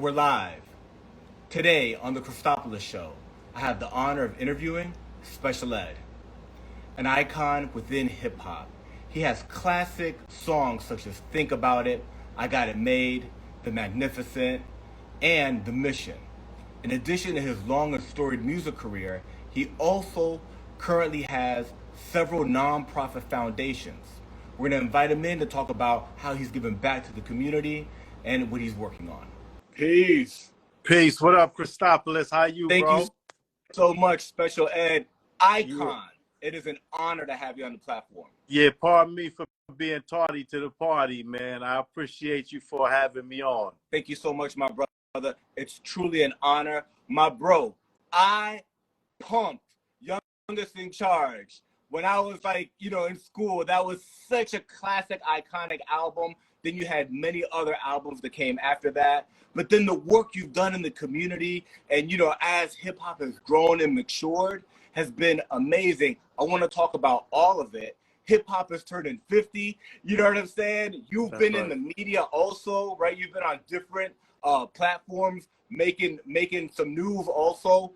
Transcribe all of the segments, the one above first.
we're live. Today on the Cristopolis show, I have the honor of interviewing Special Ed, an icon within hip hop. He has classic songs such as Think About It, I Got It Made, The Magnificent, and The Mission. In addition to his long and storied music career, he also currently has several non-profit foundations. We're going to invite him in to talk about how he's giving back to the community and what he's working on. Peace. Peace. What up, Cristopolis? How you, Thank bro? you so much, Special Ed Icon. Yeah. It is an honor to have you on the platform. Yeah, pardon me for being tardy to the party, man. I appreciate you for having me on. Thank you so much, my brother. It's truly an honor. My bro, I pumped Youngest in Charge. When I was in school, that was such a classic, iconic album. Then you had many other albums that came after that. But then the work you've done in the community and, as hip hop has grown and matured has been amazing. I want to talk about all of it. Hip hop is turning 50. You know what I'm saying? You've been in the media also, right? You've been on different platforms making some news also.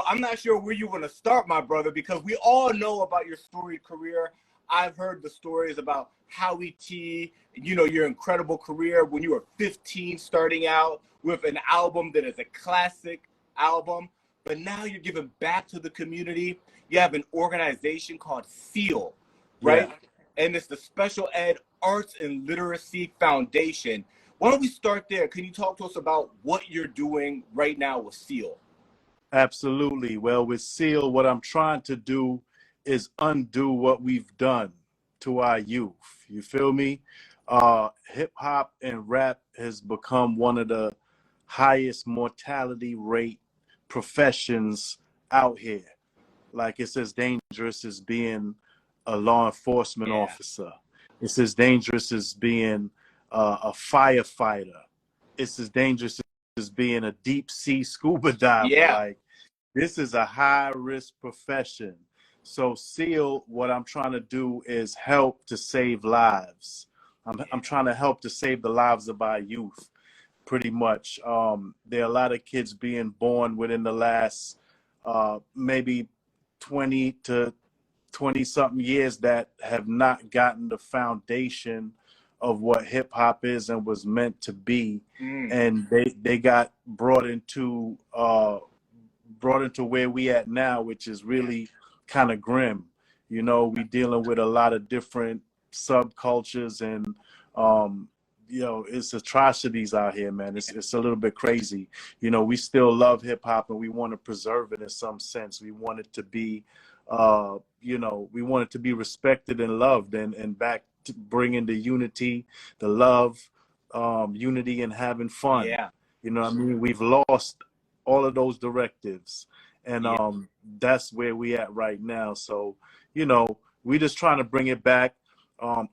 I'm not sure where you want to start, my brother, because we all know about your storied career. I've heard the stories about Howie T, your incredible career when you were 15 starting out with an album that is a classic album. But now you're giving back to the community. You have an organization called SEAL, right? Yeah. And it's the Special Ed Arts and Literacy Foundation. Why don't we start there? Can you talk to us about what you're doing right now with SEAL? Absolutely. Well, with SEAL, what I'm trying to do is undo what we've done to our youth. You feel me? Hip hop and rap has become one of the highest mortality rate professions out here. Like, it's as dangerous as being a law enforcement officer. It's as dangerous as being a firefighter. It's as dangerous as being a deep sea scuba diver. Yeah. Like, this is a high risk profession. So SEAL, what I'm trying to do is help to save lives. I'm trying to help to save the lives of our youth, pretty much. There are a lot of kids being born within the last maybe 20 to 20-something years that have not gotten the foundation of what hip hop is and was meant to be. And they got brought into where we at now, which is really kind of grim. We dealing with a lot of different subcultures and it's atrocities out here, man. It's a little bit crazy. We still love hip hop and we want to preserve it in some sense. We want it to be we want it to be respected and loved and back to bringing the unity, the love, unity, and having fun. Yeah. What I mean? We've lost all of those directives, and that's where we at right now. So we just trying to bring it back.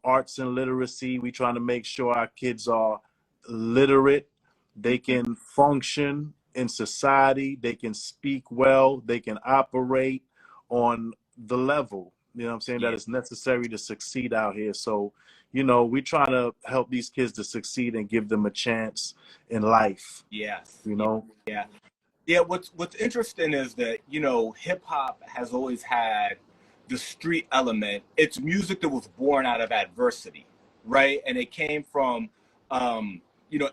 Arts and literacy, we trying to make sure our kids are literate, they can function in society, they can speak well, they can operate on the level what I'm saying, that is necessary to succeed out here. So we trying to help these kids to succeed and give them a chance in life. Yes. Yeah. What's interesting is that hip hop has always had the street element. It's music that was born out of adversity, right? And it came from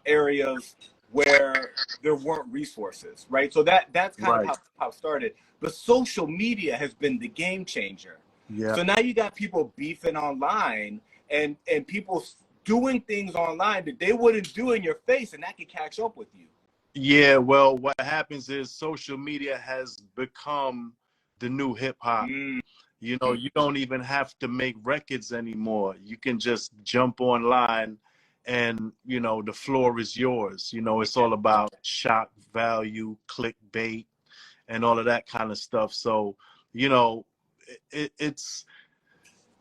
areas where there weren't resources, right? So that's kind of how hip hop started. But social media has been the game changer. Yeah. So now you got people beefing online and people doing things online that they wouldn't do in your face, and that can catch up with you. Yeah, well, what happens is social media has become the new hip hop. You don't even have to make records anymore. You can just jump online and, the floor is yours. It's all about shock value, clickbait, and all of that kind of stuff. So,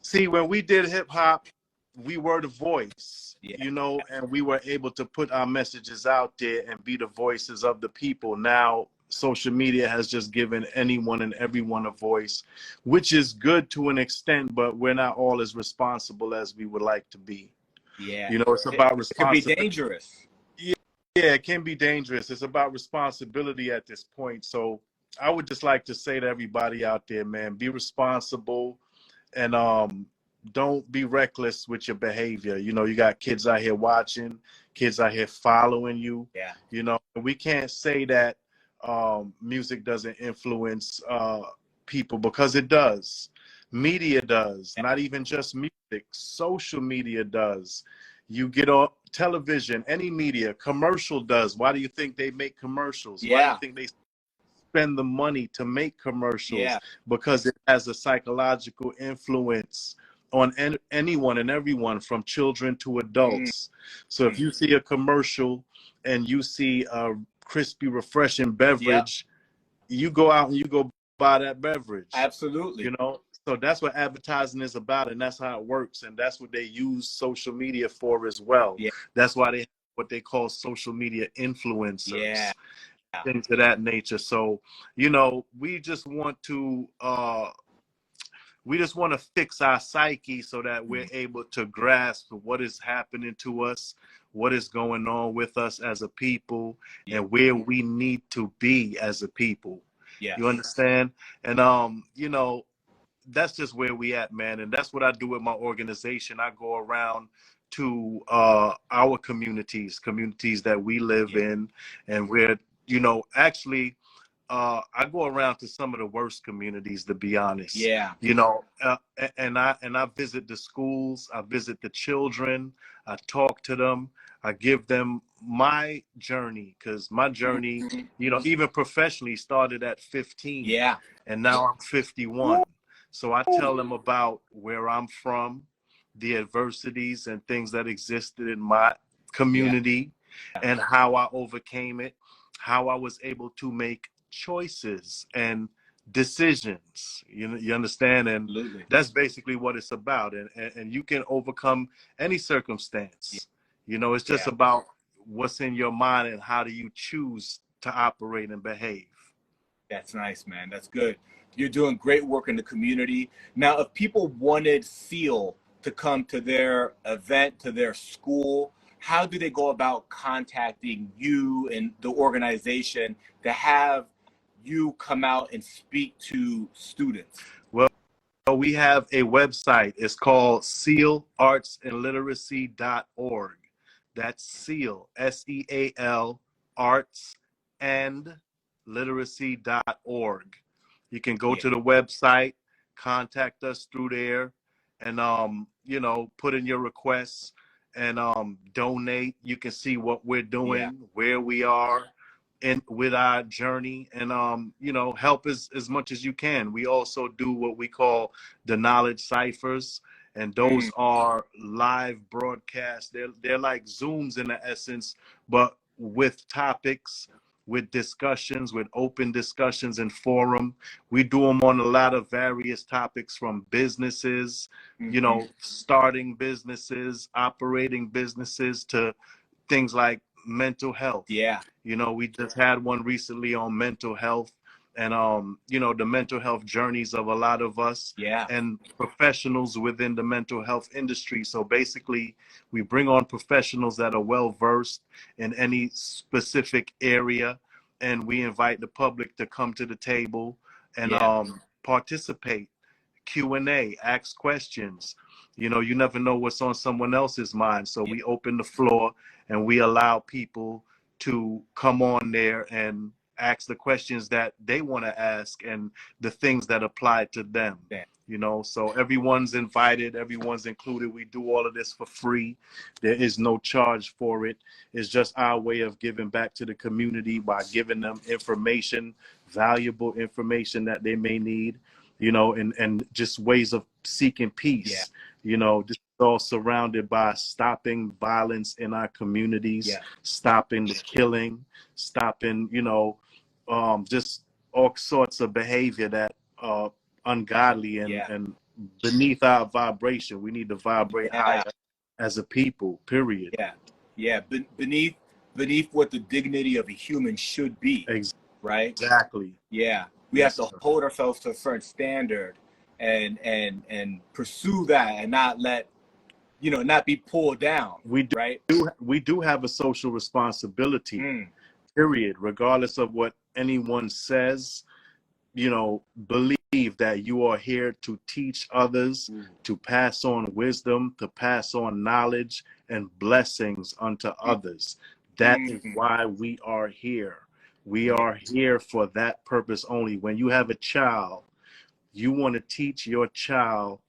see, when we did hip hop, we were the voice, and we were able to put our messages out there and be the voices of the people. Now, social media has just given anyone and everyone a voice, which is good to an extent, but we're not all as responsible as we would like to be. Yeah. It's about responsibility. It could be dangerous. Yeah, it can be dangerous. It's about responsibility at this point. So I would just like to say to everybody out there, man, be responsible and don't be reckless with your behavior. You know, you got kids out here watching, kids out here following you. Yeah. You know, we can't say that music doesn't influence people, because it does. Media does, not even just music. Social media does. You get on television, any media, commercial does. Why do you think they make commercials? Why do you Yeah. think they spend the money to make commercials? Yeah. Because it has a psychological influence on anyone and everyone, from children to adults. So if you see a commercial and you see a crispy, refreshing Yep. beverage, you go out and you go buy that beverage. Absolutely. You know, so that's what advertising is about, and that's how it works, and that's what they use social media for as well. Yeah. That's why they have what they call social media influencers. Yeah. Things of that nature. So, you know, we just want to fix our psyche so that we're able to grasp what is happening to us, what is going on with us as a people, and where we need to be as a people. Yes. You understand? And you know, that's just where we at, man. And that's what I do with my organization. I go around to our communities that we live in, and where, you know, actually I go around to some of the worst communities, to be honest. Yeah. You know, and I visit the schools, I visit the children, I talk to them, I give them my journey, because my journey, you know, even professionally, started at 15. Yeah. And now I'm 51. So I tell them about where I'm from, the adversities and things that existed in my community, and how I overcame it, how I was able to make choices and decisions. You understand? And Absolutely. that's basically what it's about. And you can overcome any circumstance. You know, it's just about what's in your mind and how do you choose to operate and behave. That's nice, man. That's good. You're doing great work in the community. Now, if people wanted Seal to come to their event, to their school, how do they go about contacting you and the organization to have you come out and speak to students? Well, we have a website. It's called sealartsandliteracy.org. That's Seal, SEAL, arts and literacy.org. You can go to the website, contact us through there, and you know, put in your requests and donate. You can see what we're doing, where we are in with our journey, and you know, help as much as you can. We also do what we call the knowledge ciphers, and those are live broadcasts. They're like Zooms in the essence, but with topics, with discussions, with open discussions and forum. We do them on a lot of various topics, from businesses, you know, starting businesses, operating businesses, to things like mental health. Yeah. You know, we just had one recently on mental health, and you know, the mental health journeys of a lot of us and professionals within the mental health industry. So basically, we bring on professionals that are well versed in any specific area, and we invite the public to come to the table and participate, Q&A, ask questions. You know, you never know what's on someone else's mind. So we open the floor and we allow people to come on there and ask the questions that they want to ask and the things that apply to them. You know, so everyone's invited, everyone's included. We do all of this for free. There is no charge for it. It's just our way of giving back to the community by giving them information, valuable information that they may need, you know, and just ways of seeking peace. You know, this is all surrounded by stopping violence in our communities, stopping the killing, stopping, you know, just all sorts of behavior that ungodly and beneath our vibration. We need to vibrate higher as a people, period. Beneath what the dignity of a human should be. Right? Exactly. We have to hold ourselves to a certain standard and pursue that, and not let you know, not be pulled down, right? We do have a social responsibility, period, regardless of what anyone says. You know, believe that you are here to teach others, to pass on wisdom, to pass on knowledge and blessings unto others. That is why we are here. We are here for that purpose only. When you have a child, you want to teach your child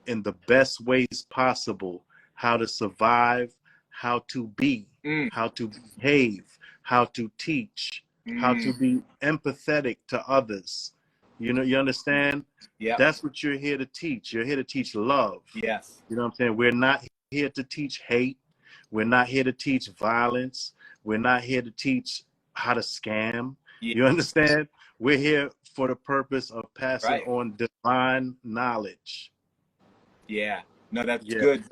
in the best ways possible how to survive, how to be, how to behave, how to teach, how to be empathetic to others. You know, you understand? Yeah. That's what you're here to teach. You're here to teach love. Yes. You know what I'm saying? We're not here to teach hate. We're not here to teach violence. We're not here to teach how to scam. Yeah. You understand? We're here for the purpose of passing on divine knowledge. Yeah. No, that's good.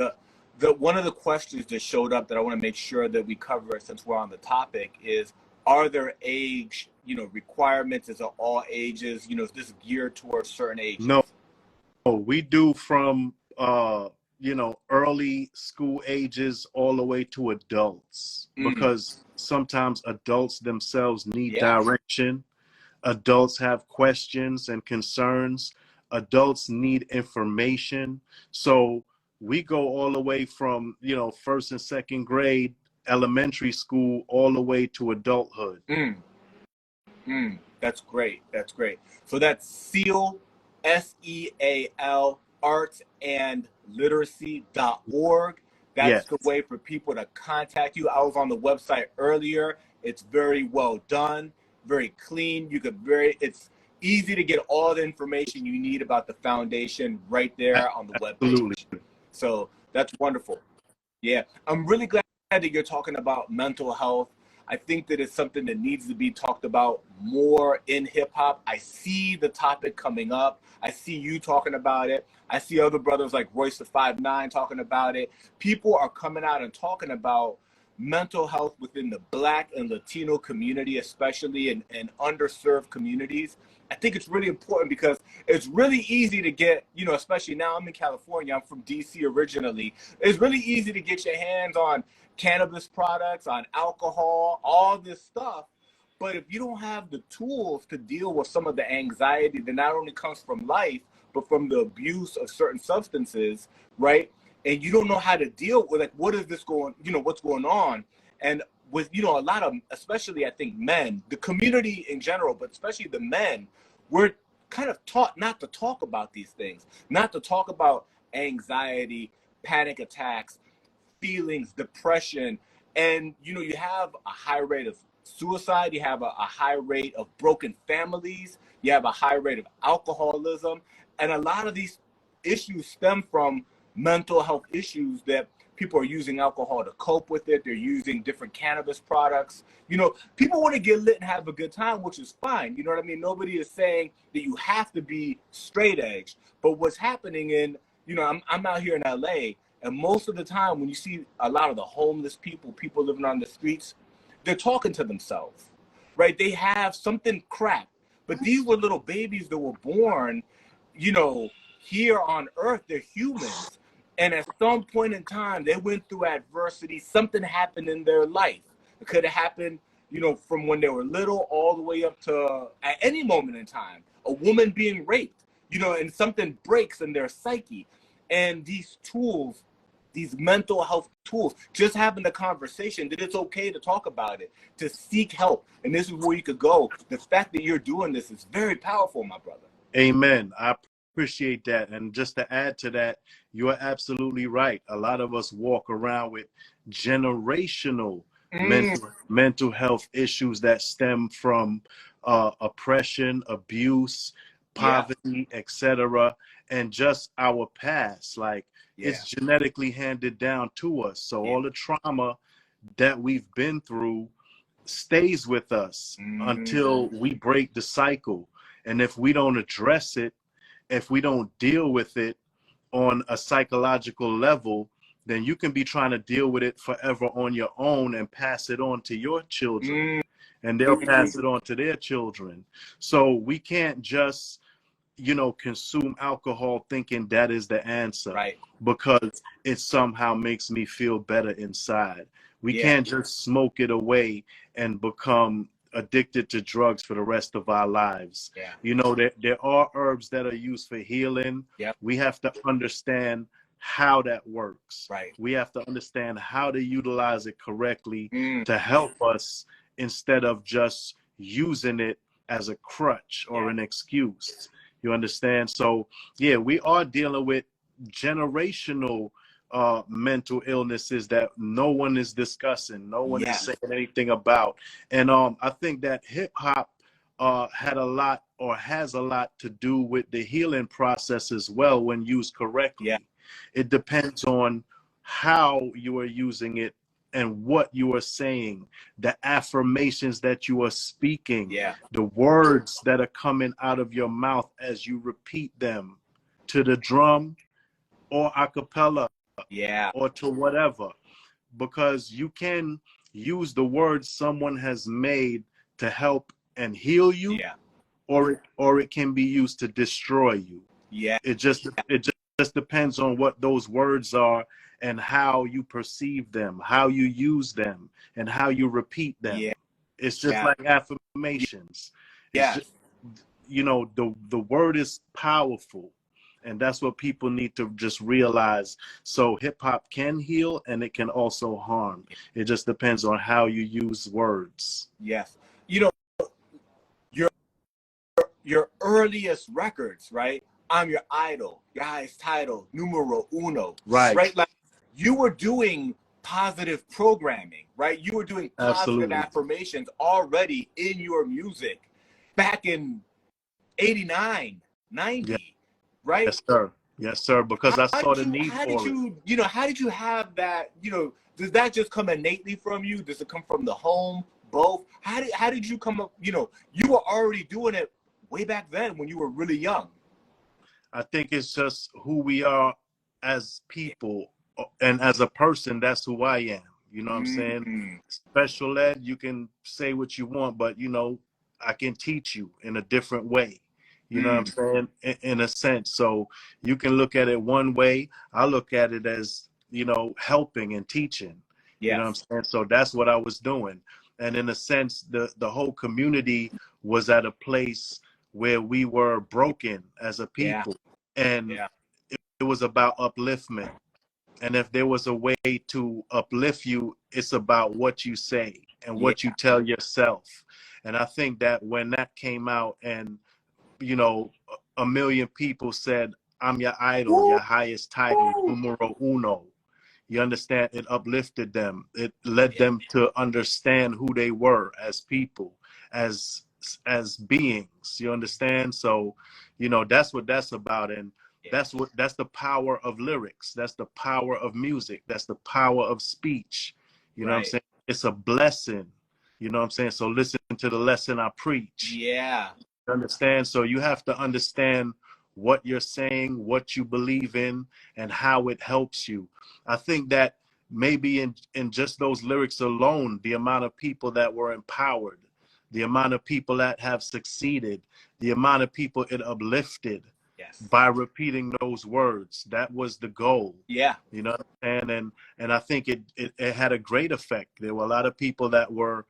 The one of the questions that showed up that I want to make sure that we cover since we're on the topic is, are there age, you know, requirements? Is it all ages? You know, is this geared towards certain ages? No, we do from you know, early school ages all the way to adults, because sometimes adults themselves need direction. Adults have questions and concerns. Adults need information. So we go all the way from, you know, first and second grade, elementary school, all the way to adulthood. That's great. That's great. So that's SEAL, SEAL, artsandliteracy.org. That's the way for people to contact you. I was on the website earlier. It's very well done, very clean. You could it's easy to get all the information you need about the foundation right there on the webpage. So that's wonderful. Yeah, I'm really glad that you're talking about mental health. I think that it's something that needs to be talked about more in hip hop. I see the topic coming up. I see you talking about it. I see other brothers like Royce the 5'9" talking about it. People are coming out and talking about mental health within the Black and Latino community, especially in underserved communities. I think it's really important because it's really easy to get, you know, especially now I'm in California, I'm from DC originally. It's really easy to get your hands on cannabis products, on alcohol, all this stuff. But if you don't have the tools to deal with some of the anxiety that not only comes from life, but from the abuse of certain substances, right? And you don't know how to deal with, like, what is this going, you know, what's going on? And with, you know, a lot of, especially I think men, the community in general, but especially the men, we're kind of taught not to talk about these things, not to talk about anxiety, panic attacks, feelings, depression. And, you know, you have a high rate of suicide, you have a high rate of broken families, you have a high rate of alcoholism. And a lot of these issues stem from mental health issues that people are using alcohol to cope with it. They're using different cannabis products. You know, people want to get lit and have a good time, which is fine. You know what I mean? Nobody is saying that you have to be straight edge. But what's happening in, you know, I'm out here in LA, and most of the time when you see a lot of the homeless people, people living on the streets, they're talking to themselves, right? They have something crap. But these were little babies that were born, you know, here on earth. They're humans. And at some point in time, they went through adversity. Something happened in their life. It could have happened, you know, from when they were little all the way up to at any moment in time. A woman being raped, you know, and something breaks in their psyche. And these tools, these mental health tools, just having the conversation that it's okay to talk about it, to seek help. And this is where you could go. The fact that you're doing this is very powerful, my brother. Amen. I appreciate that. And just to add to that, you're absolutely right. A lot of us walk around with generational mental health issues that stem from oppression, abuse, poverty, etc., and just our past. Like, it's genetically handed down to us. So all the trauma that we've been through stays with us until we break the cycle. And if we don't address it, if we don't deal with it on a psychological level, then you can be trying to deal with it forever on your own and pass it on to your children, and they'll pass it on to their children. So we can't just consume alcohol thinking that is the answer, Right. because it somehow makes me feel better inside. We Yeah. can't just smoke it away and become addicted to drugs for the rest of our lives. Yeah. There are herbs that are used for healing. Yep. We have to understand how that works. Right. We have to understand how to utilize it correctly Mm. to help us, instead of just using it as a crutch or an excuse. You understand? So, yeah, we are dealing with generational mental illnesses that no one is discussing, no one is Yes. saying anything about. And I think that hip hop had a lot, or has a lot, to do with the healing process as well when used correctly. Yeah. It depends on how you are using it and what you are saying, the affirmations that you are speaking, Yeah. the words that are coming out of your mouth as you repeat them to the drum or a cappella Yeah. or to whatever. Because you can use the words someone has made to help and heal you, Yeah. or it can be used to destroy you. Yeah. It just depends on what those words are and how you perceive them, how you use them, and how you repeat them. Yeah. It's just Yeah. like affirmations. It's Yes. just, the word is powerful, and that's what people need to just realize. So hip hop can heal, and it can also harm. It just depends on how you use words. Yes. Your your earliest records, right? I'm your idol, your highest title, numero uno, Right. right? Like, you were doing positive programming, right? You were doing positive Absolutely. affirmations already in your music back in 89, Yeah. 90, right? Yes, sir. Yes, sir. Because I saw the need How did for it. you how did you have that, does that just come innately from you? Does it come from the home? Both? How did you come up, you were already doing it way back then when you were really young. I think it's just who we are as people, and as a person. That's who I am. You know what I'm saying? Mm-hmm. Special ed, you can say what you want, but I can teach you in a different way. You know what I'm saying? In a sense. So you can look at it one way. I look at it as, helping and teaching. You know what I'm Yes. saying? So that's what I was doing. And in a sense, the whole community was at a place where we were broken as a Yeah. people. And Yeah. it was about upliftment. And if there was a way to uplift you, it's about what you say and Yeah. what you tell yourself. And I think that when that came out, and, a million people said, I'm your idol, your highest title, numero uno. You understand? It uplifted them. It led them to understand who they were as people, as beings. You understand? So, that's what that's about. And that's the power of lyrics. That's the power of music. That's the power of speech. You know what I'm Right. saying? It's a blessing. You know what I'm saying? So listen to the lesson I preach. Yeah. You understand? So you have to understand what you're saying, what you believe in, and how it helps you. I think that maybe in just those lyrics alone, the amount of people that were empowered, the amount of people that have succeeded, the amount of people it uplifted Yes. by repeating those words, that was the goal. Yeah. You know what I'm saying? And I think it had a great effect. There were a lot of people that were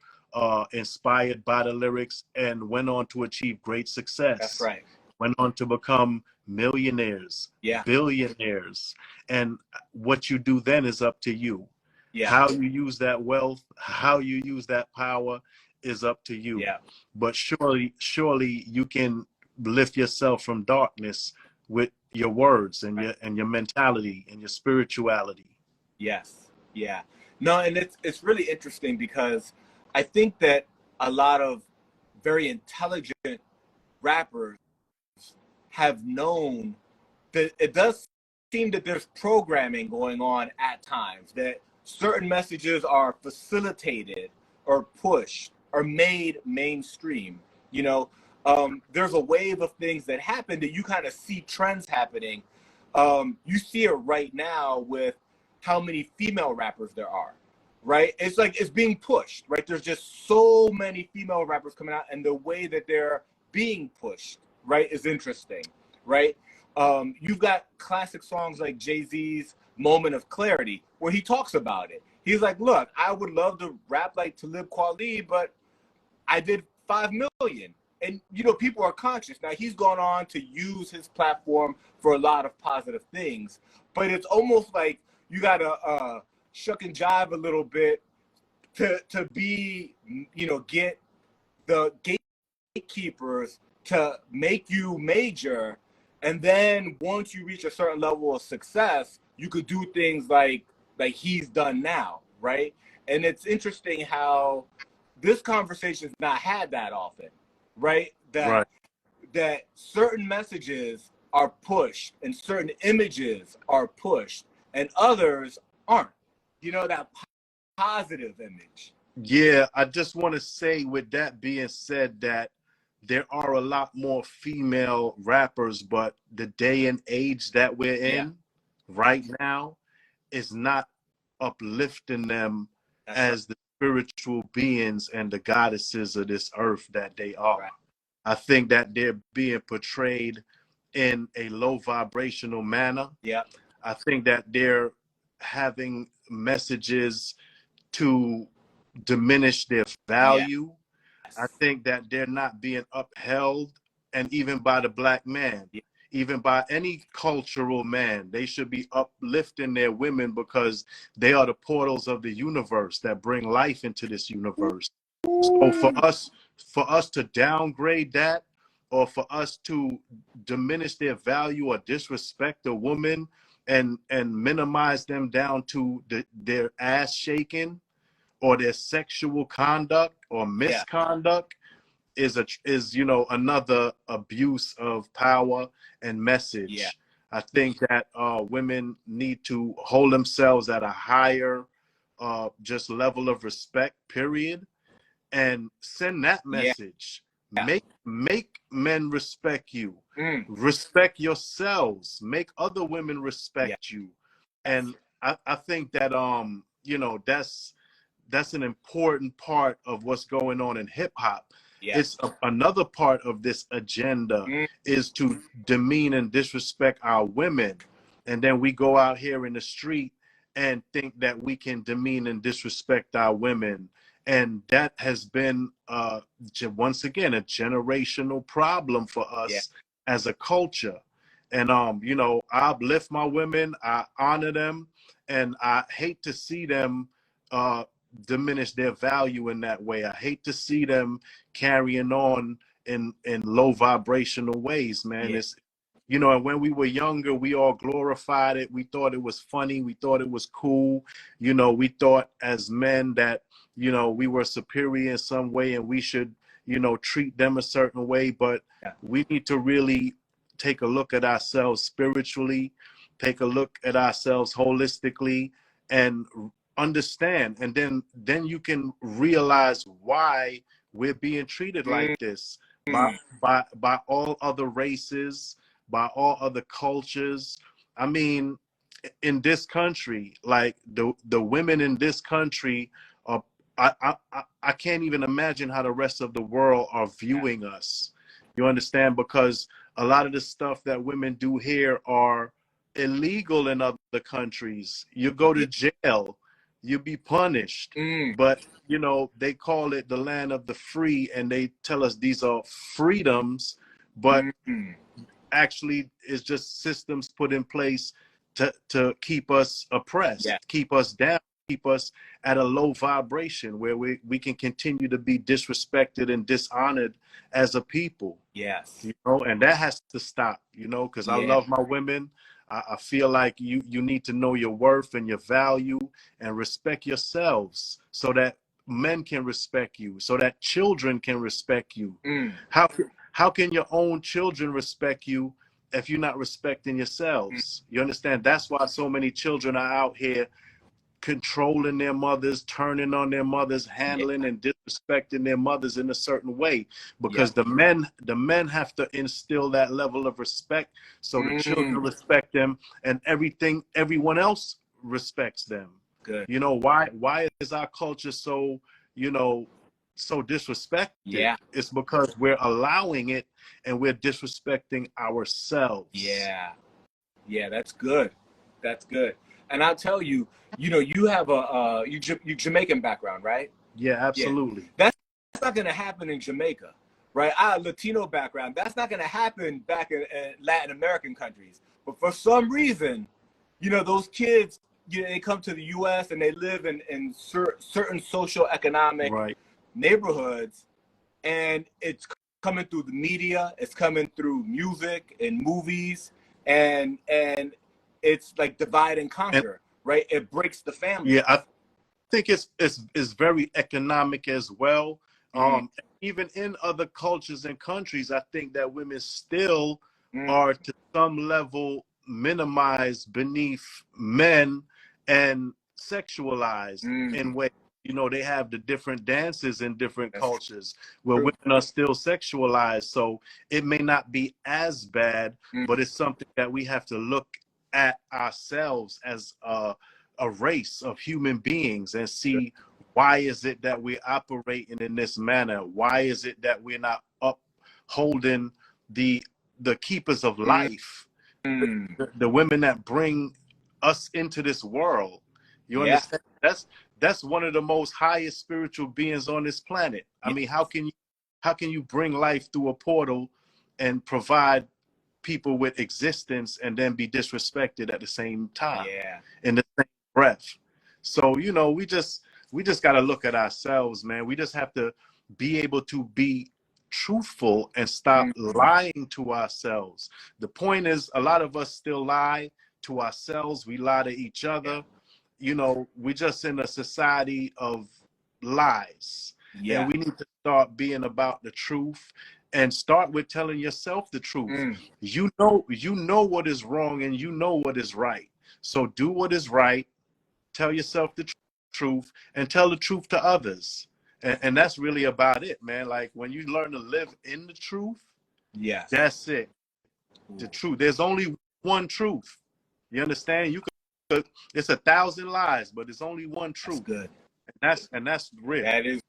inspired by the lyrics and went on to achieve great success. That's right. Went on to become millionaires, Yeah. billionaires. And what you do then is up to you. Yeah. How you use that wealth, how you use that power is up to you. Yeah. But surely you can lift yourself from darkness with your words and your mentality and your spirituality. Yes. Yeah. No, and it's really interesting because I think that a lot of very intelligent rappers have known that it does seem that there's programming going on at times, that certain messages are facilitated or pushed or made mainstream. There's a wave of things that happen that you kind of see trends happening. You see it right now with how many female rappers there are, right? It's like it's being pushed, right? There's just so many female rappers coming out, and the way that they're being pushed, right, is interesting. right? You've got classic songs like Jay-Z's Moment of Clarity, where he talks about it. He's like, look, I would love to rap like Talib Kweli, but I did 5 million. And, you know, people are conscious. Now, he's gone on to use his platform for a lot of positive things, but it's almost like you got to shuck and jive a little bit to be, you know, get the gatekeepers to make you major. And then once you reach a certain level of success, you could do things like he's done now, right? And it's interesting how this conversation's not had that often, right? Right. That certain messages are pushed and certain images are pushed and others aren't. You know, that positive image. Yeah, I just want to say, with that being said, that there are a lot more female rappers, but the day and age that we're in right now is not uplifting them That's right. as the spiritual beings and the goddesses of this earth that they are. Right. I think that they're being portrayed in a low vibrational manner. Yeah. I think that they're having messages to diminish their value. Yes. I think that they're not being upheld, and even by the black man, Yeah. even by any cultural man, they should be uplifting their women, because they are the portals of the universe that bring life into this universe. So for us to downgrade that, or for us to diminish their value or disrespect a woman and minimize them down to their ass shaking or their sexual conduct or misconduct, is you know, another abuse of power and message. Yeah. I think that women need to hold themselves at a higher just level of respect, period, and send that message. Make men respect you. Respect yourselves. Make other women respect you. And I think that you know, that's an important part of what's going on in hip hop. It's another part of this agenda is to demean and disrespect our women, and then we go out here in the street and think that we can demean and disrespect our women. And that has been once again a generational problem for us as a culture. And you know, I uplift my women, I honor them, and I hate to see them diminish their value in that way. I hate to see them carrying on in low vibrational ways, man. It's, you know, and when we were younger, we all glorified it. We thought it was funny. We thought it was cool. You know, we thought as men that, you know, we were superior in some way and we should, you know, treat them a certain way. But we need to really take a look at ourselves spiritually, take a look at ourselves holistically, and understand. And then you can realize why we're being treated like this by all other races, by all other cultures. I mean, in this country, like the women in this country are, I can't even imagine how the rest of the world are viewing us. You understand? Because a lot of the stuff that women do here are illegal in other countries. You go to jail, you be punished. But you know, they call it the land of the free, and they tell us these are freedoms, but actually it's just systems put in place to keep us oppressed, keep us down, keep us at a low vibration where we can continue to be disrespected and dishonored as a people. You know, and that has to stop, you know, because I love my women. I feel like you need to know your worth and your value and respect yourselves so that men can respect you, so that children can respect you. How can your own children respect you if you're not respecting yourselves? You understand? That's why so many children are out here controlling their mothers, turning on their mothers, handling and disrespecting their mothers in a certain way, because the men have to instill that level of respect so the children respect them, and everyone else respects them. You know, why is our culture so, you know, so disrespected. Yeah. It's because we're allowing it and we're disrespecting ourselves. Yeah. Yeah, that's good. That's good. And I'll tell you, you know, you have a you Jamaican background, right? Yeah, Yeah. absolutely. That's not going to happen in Jamaica, right? I have a Latino background. That's not going to happen back in Latin American countries. But for some reason, you know, those kids, you know, they come to the U.S. and they live in certain social economic Right. neighborhoods, and it's coming through the media, it's coming through music and movies, and it's like divide and And conquer, right? It breaks the family. yeah, I think it's very economic as well. Mm, Even in other cultures and countries, I think that women still mm, are to some level minimized beneath men and sexualized mm. in ways. You know, they have the different dances in different That's cultures where true. women are still sexualized. So it may not be as bad, Mm, but it's something that we have to look at ourselves as a race of human beings and see why is it that we're operating in this manner? Why is it that we're not upholding the keepers of mm, life, mm. the women that bring us into this world? You Yeah. understand? That's one of the most highest spiritual beings on this planet. I Yeah. mean, how can you bring life through a portal and provide people with existence and then be disrespected at the same time Yeah. in the same breath? So, you know, we just got to look at ourselves, man. We just have to be able to be truthful and stop Mm, lying to ourselves. The point is, a lot of us still lie to ourselves. We lie to each yeah. other. You know, we're just in a society of lies, and Yeah. we need to start being about the truth and start with telling yourself the truth. Mm, You know what is wrong and you know what is right. So do what is right, tell yourself the truth, and tell the truth to others. And that's really about it, man. Like when you learn to live in the truth, yes. that's it. The Ooh, truth. There's only one truth. You understand? You could, it's 1,000 lies, but it's only one that's truth. good. And that's real. That is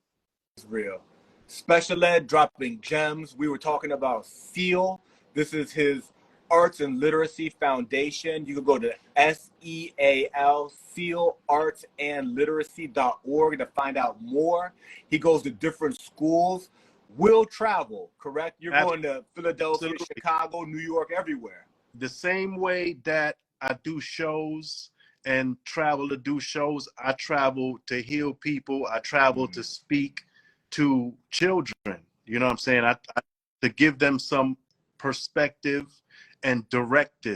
real. Special Ed dropping gems. We were talking about SEAL. This is his Arts and Literacy Foundation. You can go to SEAL, sealartsandliteracy.org to find out more. He goes to different schools. Will travel, correct? You're going to Philadelphia, Absolutely. Chicago, New York, everywhere. The same way that I do shows and travel to do shows, I travel to heal people. I travel Mm, to speak to children. You know what I'm saying? To give them some perspective and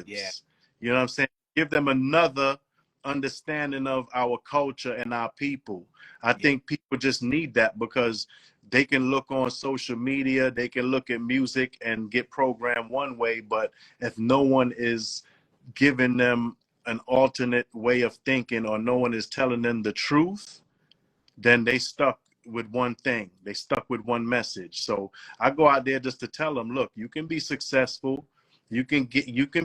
yeah, directives. You know what I'm saying? Give them another understanding of our culture and our people. I yeah, think people just need that because they can look on social media, they can look at music and get programmed one way, but if no one is giving them an alternate way of thinking or no one is telling them the truth, then they stuck with one thing. They stuck with one message. So I go out there just to tell them, look, you can be successful. You can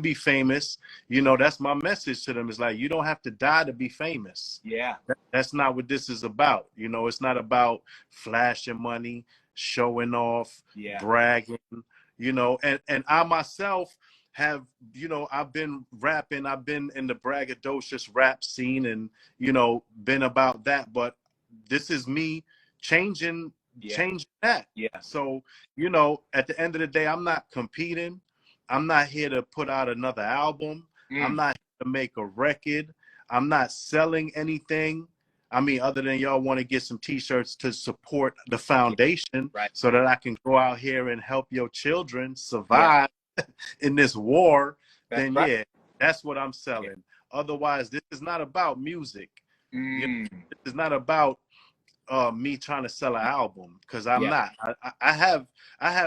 be famous. You know, that's my message to them. Is like, you don't have to die to be famous. yeah, That's not what this is about. You know, it's not about flashing money, showing off, yeah, bragging, you know, and I myself have, you know, I've been rapping, I've been in the braggadocious rap scene and, you know, been about that. But this is me changing yeah, changing that. yeah. So, you know, at the end of the day, I'm not competing. I'm not here to put out another album. I'm Mm, not here to make a record. I'm not selling anything. I mean, other than y'all want to get some t-shirts to support the yeah, foundation right. so that I can go out here and help your children Yeah, survive in this war, that's then right. yeah, that's what I'm Yeah. selling. Otherwise, this is not about music. You know, Mm, this is not about me trying to sell an album because I'm yeah, not. I have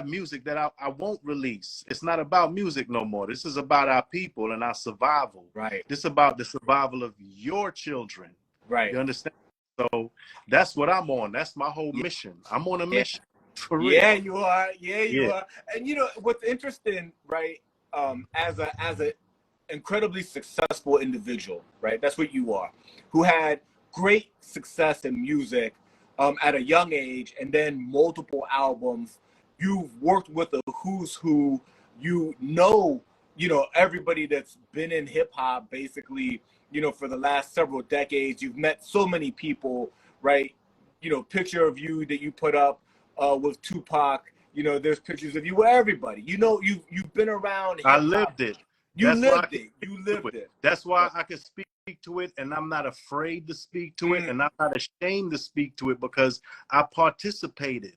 music that I won't release. It's not about music no more. This is about our people and our survival. right, This is about the survival of your children. right. You understand? So that's what I'm on. That's my whole Yeah, mission. I'm on a yeah. mission for Yeah, real. you are. Yeah, you Yeah. are. And you know what's interesting, right? As a incredibly successful individual, right? That's what you are, who had great success in music. at a young age, and then multiple albums. You've worked with a who's who. Everybody that's been in hip hop basically, for the last several decades. You've met so many people, right? Picture of you that you put up with Tupac. There's pictures of you with everybody. You've been around I hip hop. lived it. You That's why I lived can it. speak You to lived it. it. That's why I can speak to it, and I'm not afraid to speak to it, and I'm not ashamed to speak to it because I participated.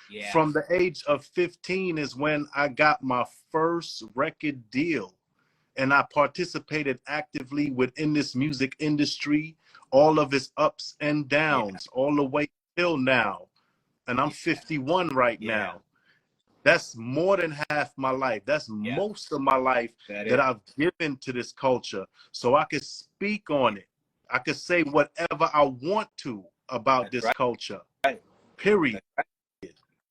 Yeah. From the age of 15 is when I got my first record deal, and I participated actively within this music industry, all of its ups and downs, all the way till now. And I'm 51 right now. That's more than half my life. That's most of my life that I've given to this culture. So I could speak on it. I could say whatever I want to about this culture. Period.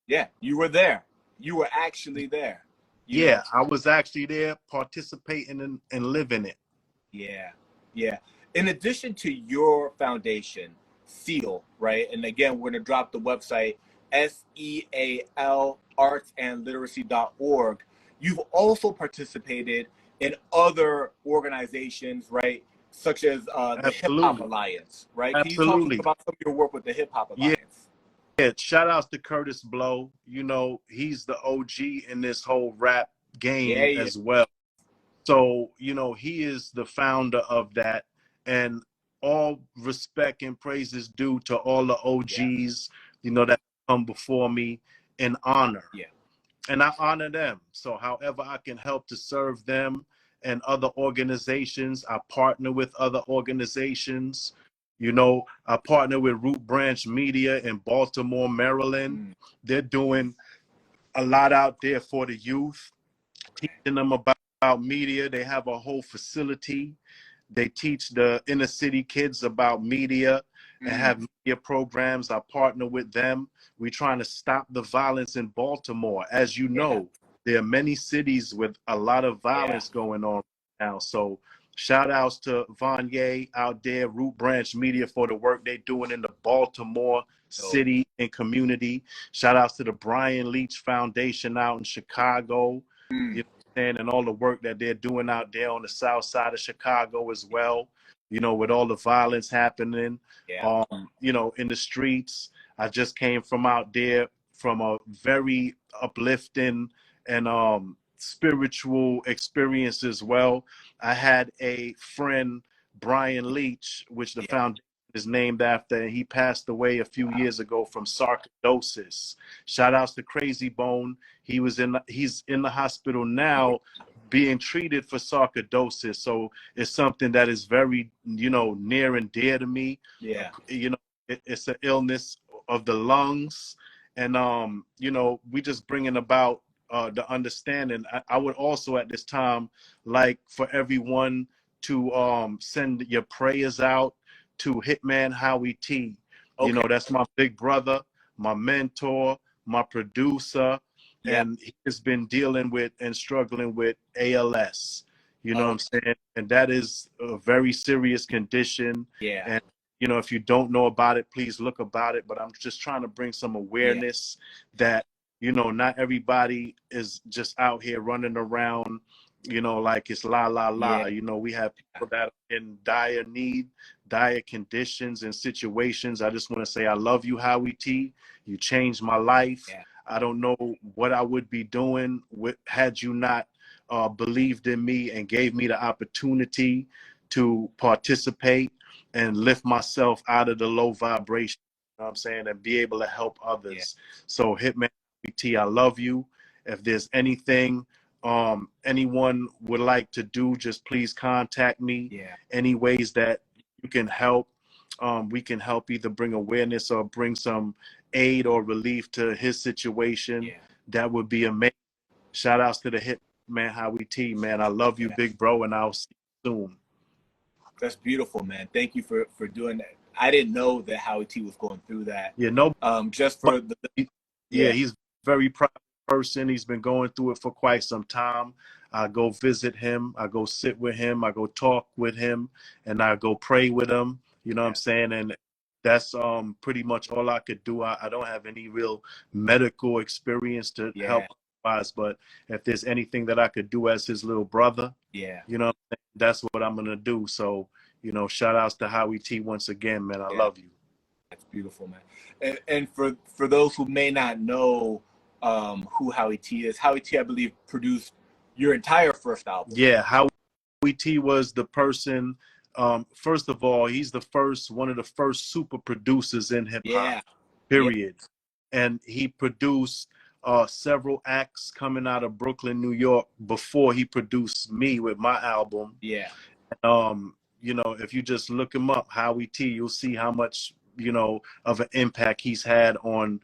Yeah, you were there. You were actually there. I was actually there participating and living it. Yeah. In addition to your foundation, SEAL, right? And again, we're going to drop the website, SEAL, artsandliteracy.org. You've also participated in other organizations, right? Such as the Hip Hop Alliance, right? Can you talk to us about some of your work with the Hip Hop Alliance? Yeah, shout outs to Curtis Blow. He's the OG in this whole rap game as well. So, he is the founder of that. And all respect and praise is due to all the OGs, that come before me in honor. And I honor them. So however I can help to serve them and other organizations, I partner with other organizations. I partner with Root Branch Media in Baltimore, Maryland. They're doing a lot out there for the youth, teaching them about media. They have a whole facility. They teach the inner city kids about media and have media programs. I partner with them. We're trying to stop the violence in Baltimore. As you know, there are many cities with a lot of violence going on now. So shout outs to Vanye out there, Root Branch Media, for the work they're doing in the Baltimore city and community. Shout outs to the Brian Leach Foundation out in Chicago. And all the work that they're doing out there on the south side of Chicago as well, with all the violence happening, in the streets. I just came from out there from a very uplifting and spiritual experience as well. I had a friend, Brian Leach, which the foundation is named after, and he passed away a few years ago from sarcoidosis. Shout outs to Crazy Bone. He's in the hospital now being treated for sarcoidosis. So it's something that is very, near and dear to me. It's an illness of the lungs. And, we just bringing about the understanding. I would also at this time like for everyone to send your prayers out to Hitman Howie T. That's my big brother, my mentor, my producer, and he has been dealing with and struggling with ALS. What I'm saying? And that is a very serious condition. And if you don't know about it, please look about it. But I'm just trying to bring some awareness that, not everybody is just out here running around, like it's la, la, la. We have people that are in dire need, dire conditions and situations. I just want to say I love you, Howie T. You changed my life. I don't know what I would be doing had you not believed in me and gave me the opportunity to participate and lift myself out of the low vibration, I'm saying, and be able to help others. So Hitman T, I love you. If there's anything anyone would like to do, just please contact me. Any ways that you can help, we can help either bring awareness or bring some aid or relief to his situation. That would be amazing. Shout outs to the Hitman Howie T, man. I love you, big bro, and I'll see you soon. That's beautiful, man. Thank you for doing that. I didn't know that Howie T was going through that. Just for he's a very proud person. He's been going through it for quite some time. I go visit him. I go sit with him. I go talk with him, and I go pray with him. What I'm saying? And that's pretty much all I could do. I don't have any real medical experience to help otherwise, but if there's anything that I could do as his little brother, you know, that's what I'm gonna do. So, you know, shout outs to Howie T once again, man. I love you. That's beautiful, man. And for those who may not know who Howie T is, Howie T, I believe, produced your entire first album. Yeah, Howie T was the person. First of all, he's the one of the first super producers in hip hop. Period. And he produced several acts coming out of Brooklyn, New York, before he produced me with my album. You know, if you just look him up, Howie T, you'll see how much, you know, of an impact he's had on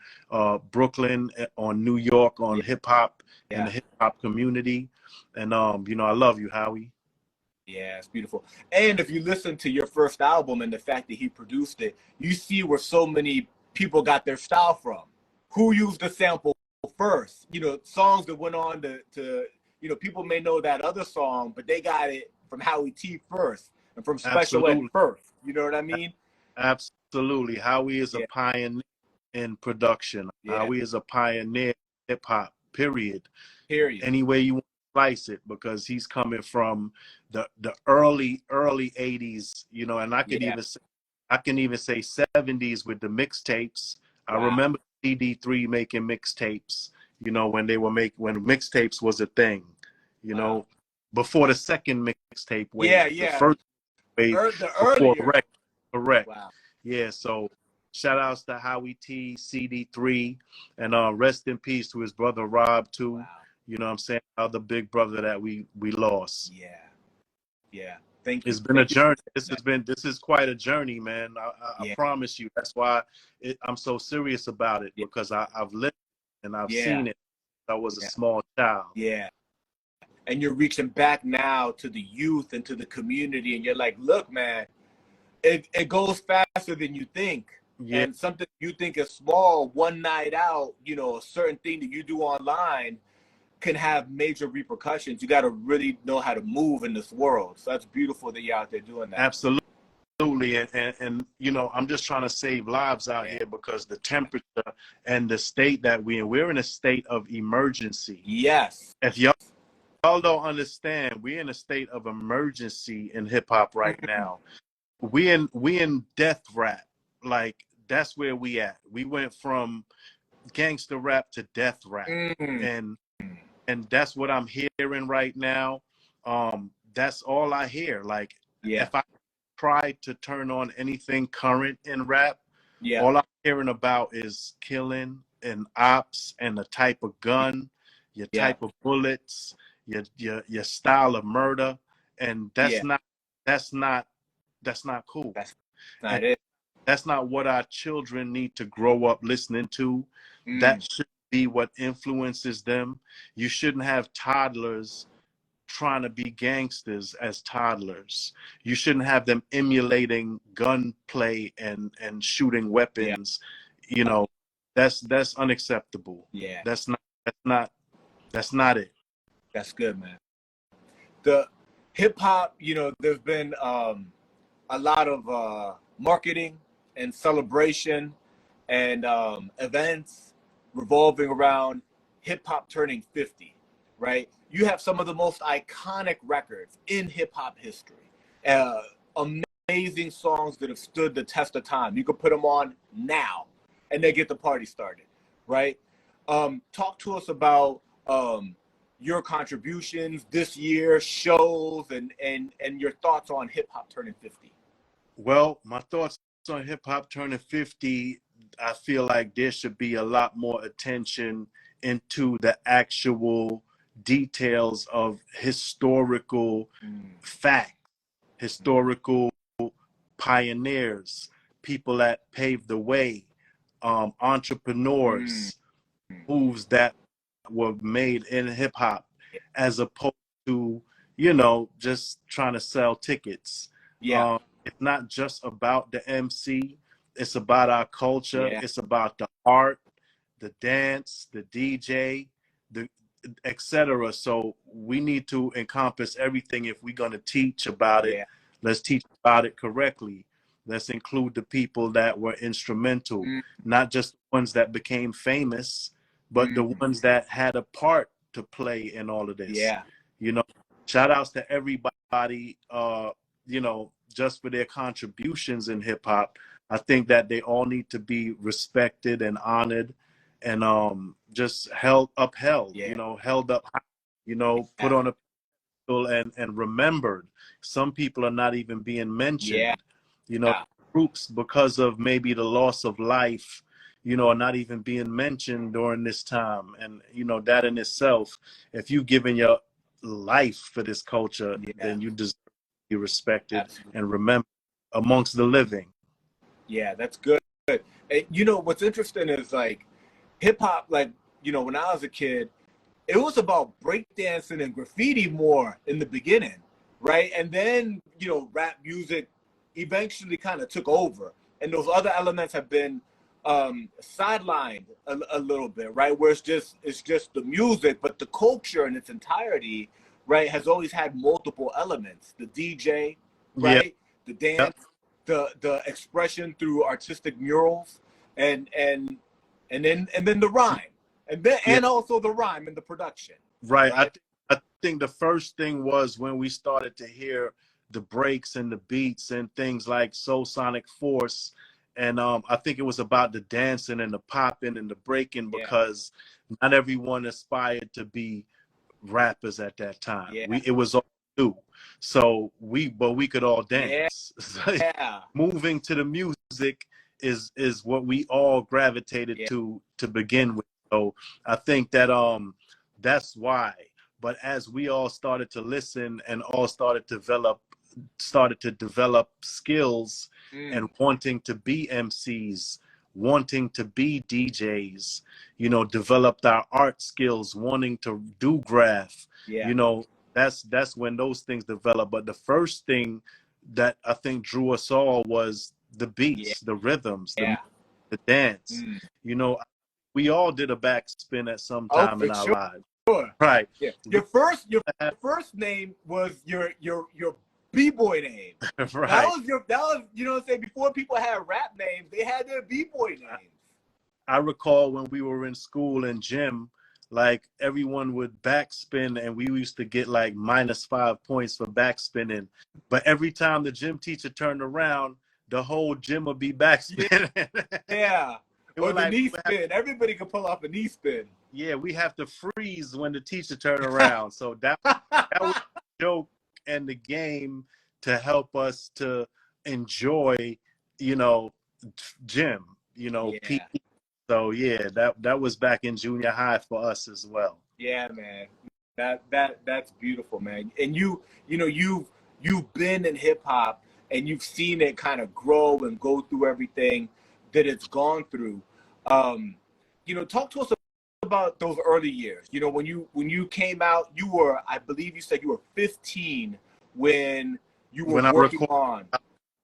Brooklyn, on New York, on hip hop and the hip hop community. And you know, I love you, Howie. Yeah, it's beautiful. And if you listen to your first album and the fact that he produced it, you see where so many people got their style from. Who used the sample first? You know, songs that went on to you know, people may know that other song, but they got it from Howie T first and from Special Ed first. You know what I mean? Absolutely. Howie is a pioneer in production. Howie is a pioneer in hip hop, period. Any way you want to slice it, because he's coming from the early 80s, you know, and I can even say 70s with the mixtapes. I remember CD3 making mixtapes, you know, when when mixtapes was a thing, you know, before the second mixtape wave. The first wave before record. Correct. Yeah, so shout outs to Howie T, CD3, and rest in peace to his brother Rob too. You know what I'm saying? Other big brother that we lost. Thank you. It's been a journey. This is quite a journey, man. I promise you. That's why I'm so serious about it, because I've lived and I've seen it. I was a small child. And you're reaching back now to the youth and to the community, and you're like, look, man, it goes faster than you think. And something you think is small, one night out, you know, a certain thing that you do online can have major repercussions. You got to really know how to move in this world. So that's beautiful that you're out there doing that. Absolutely. And you know, I'm just trying to save lives out here, because the temperature and the state that we're in a state of emergency. If y'all don't understand, we're in a state of emergency in hip hop right now. We in death rap. Like, that's where we at. We went from gangster rap to death rap. And that's what I'm hearing right now. That's all I hear. Like, if I try to turn on anything current in rap, all I'm hearing about is killing and ops and the type of gun, your type of bullets, your style of murder, and that's not cool. That's not it. That's not what our children need to grow up listening to. That should be what influences them. You shouldn't have toddlers trying to be gangsters as toddlers. You shouldn't have them emulating gunplay and shooting weapons. You know, that's unacceptable. That's not it. That's good, man. The hip hop, you know, there's been a lot of marketing and celebration and events revolving around hip hop turning 50, right? You have some of the most iconic records in hip hop history. Amazing songs that have stood the test of time. You could put them on now and they get the party started, right? Talk to us about your contributions this year, shows, and your thoughts on hip hop turning 50. Well, my thoughts on hip hop turning 50, I feel like there should be a lot more attention into the actual details of historical facts, historical pioneers, people that paved the way, entrepreneurs, moves that were made in hip hop, as opposed to, you know, just trying to sell tickets. It's not just about the MC. It's about our culture. It's about the art, the dance, the DJ, the etc. So we need to encompass everything if we're going to teach about it. Let's teach about it correctly. Let's include the people that were instrumental, Mm, not just the ones that became famous, but the mm, ones that had a part to play in all of this. yeah, You know, shout outs to everybody, you know, just for their contributions in hip hop. I think that they all need to be respected and honored and just upheld, you yeah, know, held up high, you know, put yeah, on a pedestal and remembered. Some people are not even being yeah, mentioned, you know, groups because of maybe the loss of life, you know, are not even being mentioned during this time. And, you know, that in itself, if you've given your life for this culture, yeah, then you deserve to be respected absolutely. and remembered amongst the living. Yeah, that's good. And, you know, what's interesting is like hip hop, like, you know, when I was a kid, it was about breakdancing and graffiti more in the beginning, right? And then, you know, rap music eventually kind of took over. And those other elements have been sidelined a little bit, right? Where it's just the music, but the culture in its entirety, right, has always had multiple elements. The DJ, Yeah. right? The dance, the expression through artistic murals, and and and then the rhyme, and then Yeah. and also the rhyme and the production, Right. right? I think the first thing was when we started to hear the breaks and the beats and things like Soul Sonic Force. And I think it was about the dancing and the popping and the breaking Yeah, because not everyone aspired to be rappers at that time. yeah, It was all new. So we could all yeah, dance. So yeah, moving to the music is what we all gravitated yeah, to begin with. So I think that that's why. But as we all started to listen and all started to develop skills and mm, wanting to be MCs, wanting to be DJs, you know, developed our art skills, wanting to do graph, yeah, you know, that's when those things develop. But the first thing that I think drew us all was the yeah, beats, the rhythms, yeah. the dance. Mm. You know, we all did a backspin at some Oh, time in for our sure. lives. Right. Yeah, We your have, first name was your b-boy name. That right. was you know what I'm saying, before people had rap names, they had their b-boy names. I recall when we were in school and gym, like everyone would backspin and we used to get like -5 points for backspinning. But every time the gym teacher turned around, the whole gym would be backspinning. Yeah. It Or was the like, knee spin. Everybody could pull off a knee spin. yeah, we have to freeze when the teacher turned around. So that was the joke and the game to help us to enjoy, you know, gym, you know, Yeah. PE. So yeah, that was back in junior high for us as well. Yeah, man. That's beautiful, man. And you know, you've been in hip hop and you've seen it kind of grow and go through everything that it's gone through. Um, you know, talk to us about those early years. You know, when you came out, you were, I believe you said you were 15 when you were When I working record, on,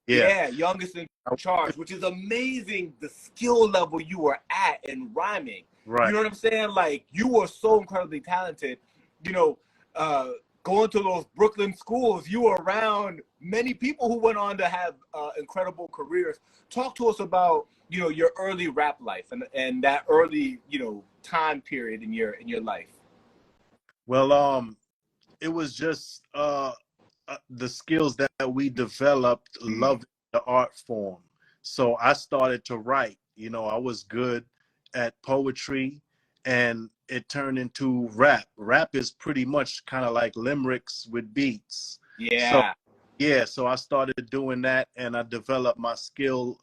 yeah, yeah, youngest in charge, which is amazing. The skill level you were at in rhyming. You right. know what I'm saying? Like, you were so incredibly talented. You know, uh, going to those Brooklyn schools, you were around many people who went on to have incredible careers. Talk to us about, you know, your early rap life and that early, you know, time period in your life. Well, it was just the skills that we developed Mm. loving the art form. So I started to write. You know, I was good at poetry and it turned into rap. Rap is pretty much kind of like limericks with beats. So Yeah. yeah, so I started doing that and I developed my skill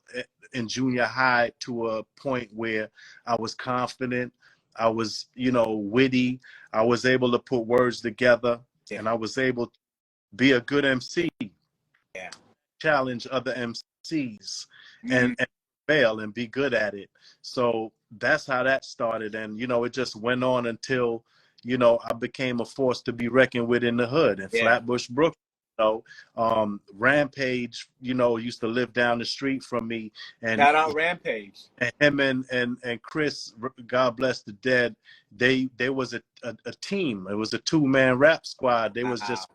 in junior high to a point where I was confident, I was, you know, witty, I was able to put words together Yeah. and I was able to be a good MC, Yeah. challenge other MCs Mm. and fail and be good at it. So that's how that started. And, you know, it just went on until, you know, I became a force to be reckoned with in the hood in Yeah. Flatbush, Brooklyn. You know, Rampage, you know, used to live down the street from me, and Shout out Rampage. him and Chris, God bless the dead, they was a team. It was a 2-man rap squad. They was Wow. just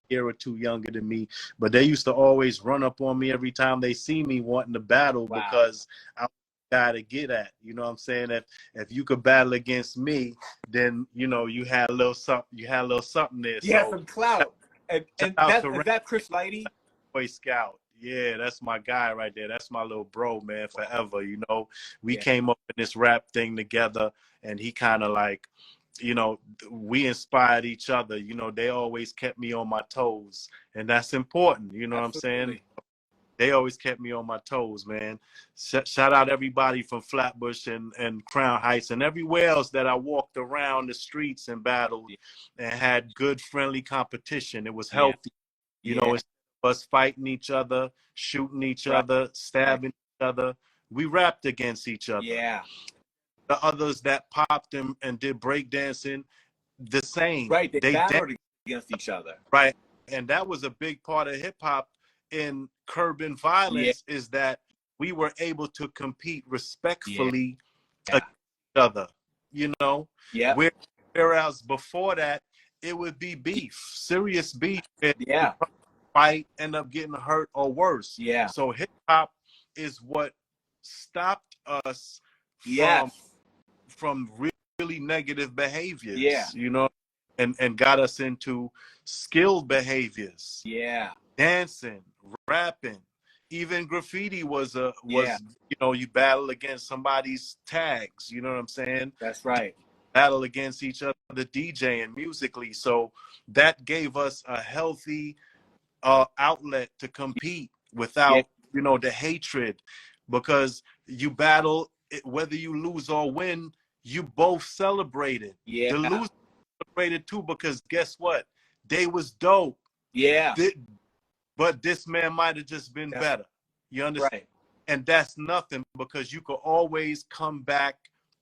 year or two younger than me, but they used to always run up on me every time they see me wanting to battle because I'm the guy to get at. You know what I'm saying? If you could battle against me, then you had a little something. You had a little something there. You had some clout. And shout out to is that Chris Lighty? Boy Scout. Yeah, that's my guy right there. That's my little bro, man, forever. We came up in this rap thing together, and he kind of like, we inspired each other. They always kept me on my toes, and that's important. You know what I'm saying? They always kept me on my toes, man. Shout out everybody from Flatbush and Crown Heights and everywhere else that I walked around the streets and battled and had good, friendly competition. It was healthy. It's us fighting each other, shooting each other, stabbing each other. We rapped against each other. Yeah. The others that popped and did breakdancing, the same. Right. They battled against each other. Right. And that was a big part of hip hop in curbing violence, is that we were able to compete respectfully against each other. Whereas before that, it would be beef, serious beef. Fight, end up getting hurt or worse. Yeah. So hip hop is what stopped us from really negative behaviors. Yeah. And got us into skilled behaviors. Yeah. Dancing, rapping, even graffiti was you battle against somebody's tags. You know what I'm saying? That's right. Battle against each other, DJing musically. So that gave us a healthy outlet to compete without the hatred, because you battle whether you lose or win, you both celebrated. The loser celebrated too, because guess what, they was dope, but this man might have just been better. You understand? Right. And that's nothing, because you could always come back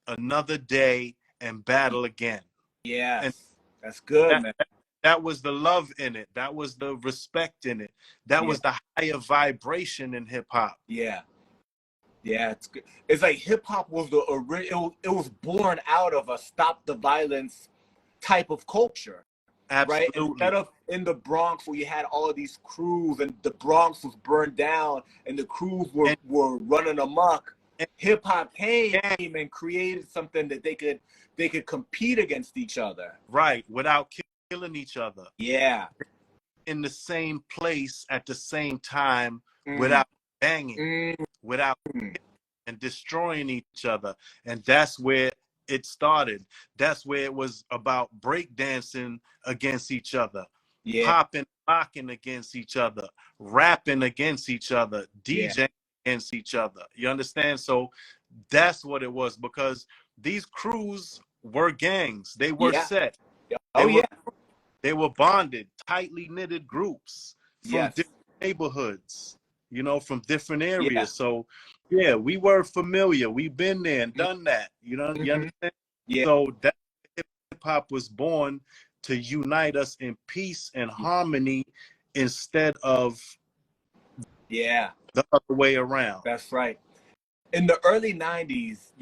another day and battle again. And that's good, man. That was the love in it. That was the respect in it. That was the higher vibration in hip hop. Yeah, it's good. It's like hip hop was the original. It was born out of a stop the violence type of culture. Absolutely. Right? Instead of in the Bronx where you had all of these crews and the Bronx was burned down and the crews were running amok, hip hop came and created something that they could compete against each other. Right, without killing each other. Yeah. In the same place at the same time, without banging, without and destroying each other. And that's where it started. That's where it was about breakdancing against each other, popping, locking against each other, rapping against each other, DJing against each other. You understand? So that's what it was, because these crews were gangs. They were set. They were bonded, tightly knitted groups from different neighborhoods, from different areas. So, we were familiar. We've been there and done that. You understand? So that hip hop was born to unite us in peace and harmony instead of the other way around. That's right. In the early 90s,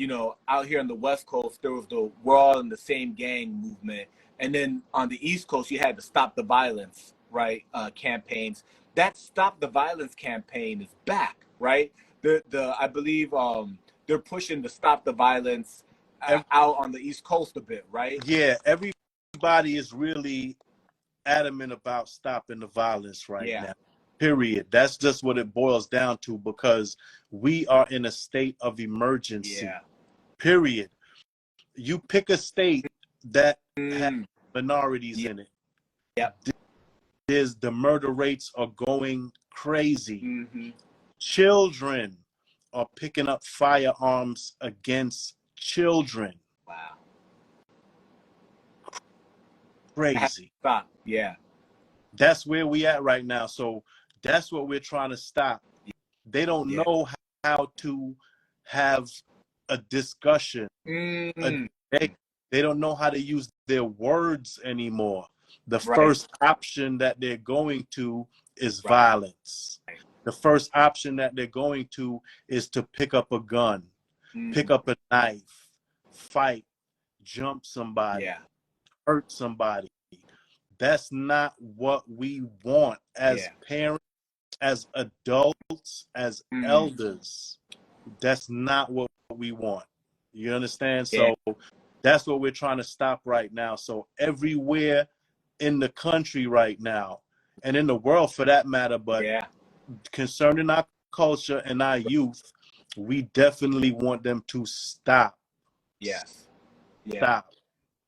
out here on the West Coast, there was the We're All in the Same Gang movement. And then on the East Coast, you had the Stop the Violence, right, campaigns. That Stop the Violence campaign is back, right? I believe they're pushing the Stop the Violence out on the East Coast a bit, right? Yeah, everybody is really adamant about stopping the violence right now. Period. That's just what it boils down to, because we are in a state of emergency. Period. You pick a state that has minorities in it. The murder rates are going crazy. Children are picking up firearms against children. Wow. Crazy. Stop. That's where we at right now. So that's what we're trying to stop. They don't know how to have a discussion, a debate. They don't know how to use their words anymore. The first option that they're going to is violence. The first option that they're going to is to pick up a gun, pick up a knife, fight, jump somebody, hurt somebody. that's not what we want as parents, as adults, as elders. That's not what we want. You understand? So that's what we're trying to stop right now. So everywhere in the country right now, and in the world for that matter, but concerning our culture and our youth, we definitely want them to stop. Yes. Stop.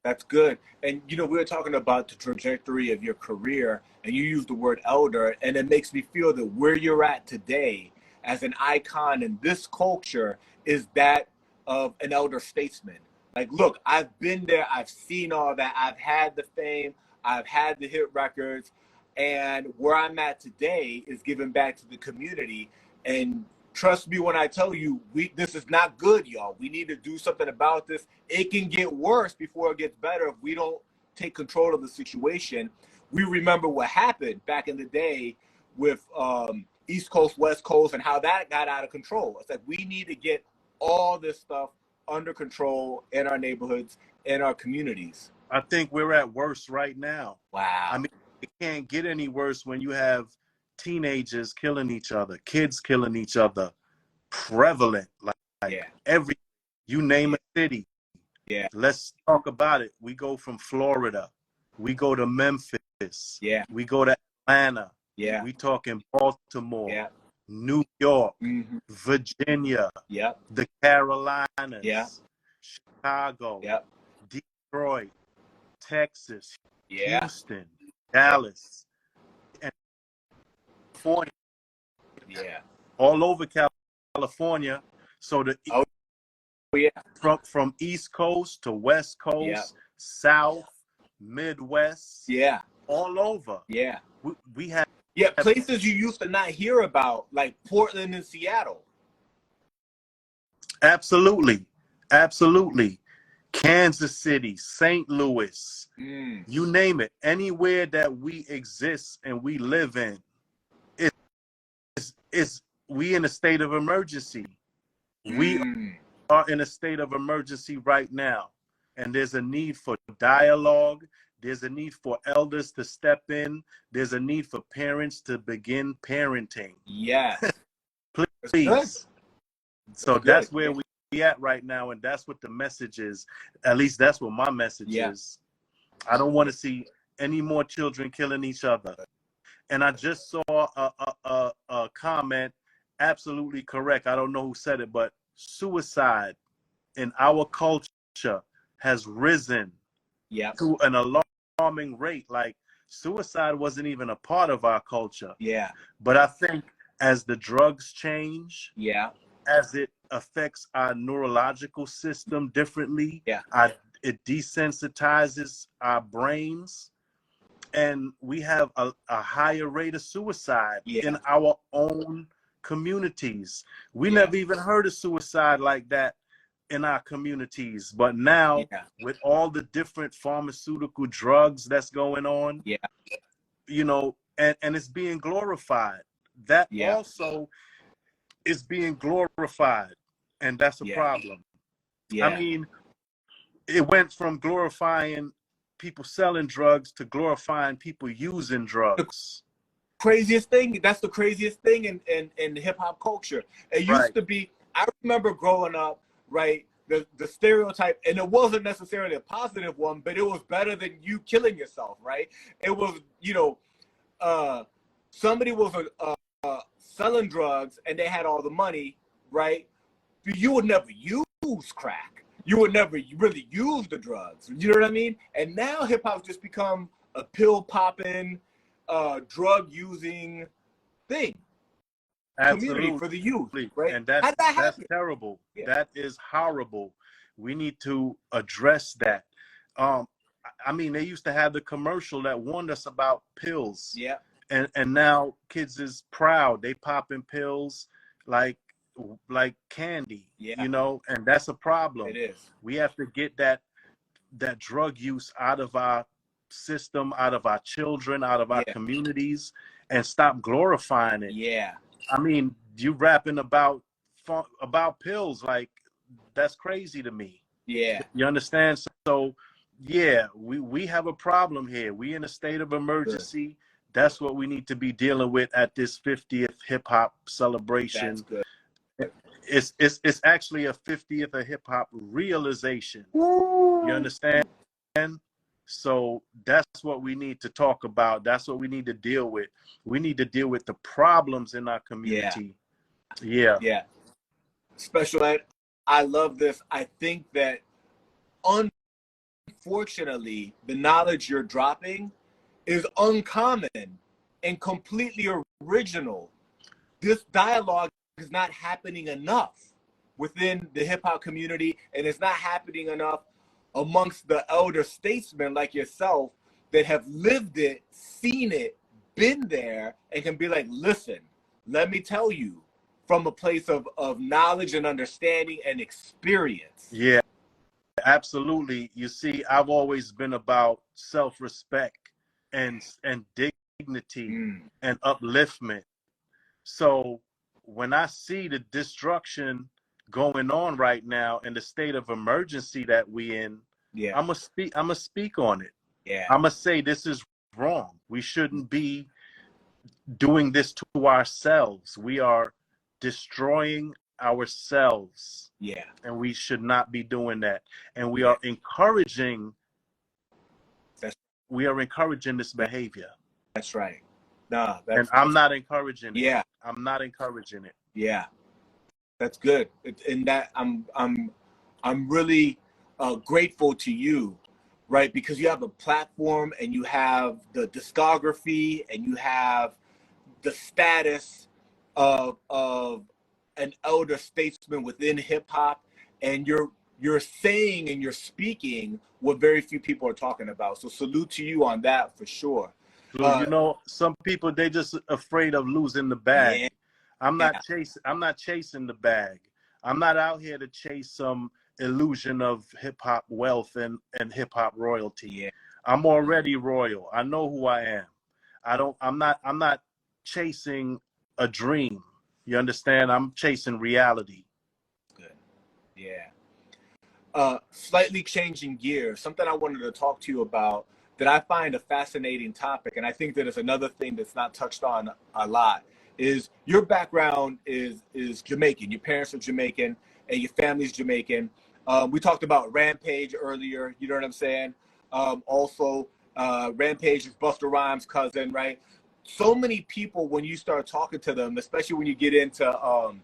That's good. And, you know, we were talking about the trajectory of your career, and you used the word elder, and it makes me feel that where you're at today as an icon in this culture is that of an elder statesman. Like, look, I've been there. I've seen all that. I've had the fame. I've had the hit records. And where I'm at today is giving back to the community. And trust me when I tell you, this is not good, y'all. We need to do something about this. It can get worse before it gets better if we don't take control of the situation. We remember what happened back in the day with East Coast, West Coast, and how that got out of control. It's like we need to get all this stuff under control in our neighborhoods, in our communities. I think we're at worst right now. Wow. I mean, it can't get any worse when you have teenagers killing each other, kids killing each other, prevalent, like every, you name a city. Let's talk about it. We go from Florida, we go to Memphis, we go to Atlanta, we talk in Baltimore, New York, Virginia, the Carolinas, Chicago, Detroit, Texas, Houston, Dallas, and California, all over California. So the from East Coast to West Coast, South, Midwest, all over. We have places you used to not hear about, like Portland and Seattle. Absolutely. Kansas City, St. Louis, you name it. Anywhere that we exist and we live in, we in a state of emergency. We are in a state of emergency right now. And there's a need for dialogue. There's a need for elders to step in. There's a need for parents to begin parenting. Please. So that's where we at right now, and that's what the message is. At least that's what my message is. I don't want to see any more children killing each other. And I just saw a comment, absolutely correct. I don't know who said it, but suicide in our culture has risen to an alarming rate. Like, suicide wasn't even a part of our culture. But I think as the drugs change, as it affects our neurological system differently, it desensitizes our brains, and we have a higher rate of suicide in our own communities. We never even heard of suicide like that in our communities, but now with all the different pharmaceutical drugs that's going on, you know, and it's being glorified. That also is being glorified, and that's a problem. I mean, it went from glorifying people selling drugs to glorifying people using drugs. Craziest thing, that's the craziest thing in hip-hop culture. It used to be, I remember growing up, the stereotype, and it wasn't necessarily a positive one, but it was better than you killing yourself, right? It was, you know, somebody was selling drugs and they had all the money, right? But you would never use crack. You would never really use the drugs. You know what I mean? And now hip hop's just become a pill popping, drug using thing. Community for the youth, right? And that's terrible. That is horrible. We need to address that. I mean, they used to have the commercial that warned us about pills. And now kids is proud. They popping pills like candy, you know, and that's a problem. It is. We have to get that drug use out of our system, out of our children, out of our communities, and stop glorifying it. I mean, you rapping about pills, like, that's crazy to me. You understand? So yeah, we have a problem here. We in a state of Good. emergency. That's what we need to be dealing with at this 50th hip hop That's celebration. good. It's actually a 50th of hip hop realization. You Woo. understand? So that's what we need to talk about. That's what we need to deal with. We need to deal with the problems in our Yeah. community. Yeah. Yeah. Special ed. I love this. I think that unfortunately, the knowledge you're dropping is uncommon and completely original. This dialogue is not happening enough within the hip hop community, and it's not happening enough amongst the elder statesmen like yourself that have lived it, seen it, been there, and can be like, listen, let me tell you from a place of knowledge and understanding and experience. Yeah, absolutely. You see, I've always been about self-respect and dignity Mm, and upliftment. So when I see the destruction going on right now and the state of emergency that we in, yeah, I'm gonna speak on it. yeah, I'm gonna say this is wrong. We shouldn't be doing this to ourselves. We are destroying ourselves, yeah, and we should not be doing that. And we yeah. are encouraging That's this behavior. that's right. Nah, And that's I'm not encouraging it. yeah, I'm not encouraging it. yeah. That's good. And that I'm really grateful to you, right? Because you have a platform and you have the discography and you have the status of an elder statesman within hip hop, and you're saying and you're speaking what very few people are talking about. So salute to you on that for sure. So, some people, they just afraid of losing the bag. Yeah, I'm not chasing the bag. I'm not out here to chase some illusion of hip hop wealth and hip hop royalty. yeah, I'm already royal. I know who I am. I'm not chasing a dream. You understand? I'm chasing reality. good. Yeah. Slightly changing gears, something I wanted to talk to you about that I find a fascinating topic, and I think that is another thing that's not touched on a lot, is your background is Jamaican. Your parents are Jamaican, and your family's Jamaican. We talked about Rampage earlier. You know what I'm saying? Also, Rampage is Busta Rhymes' cousin, right? So many people, when you start talking to them, especially when you get into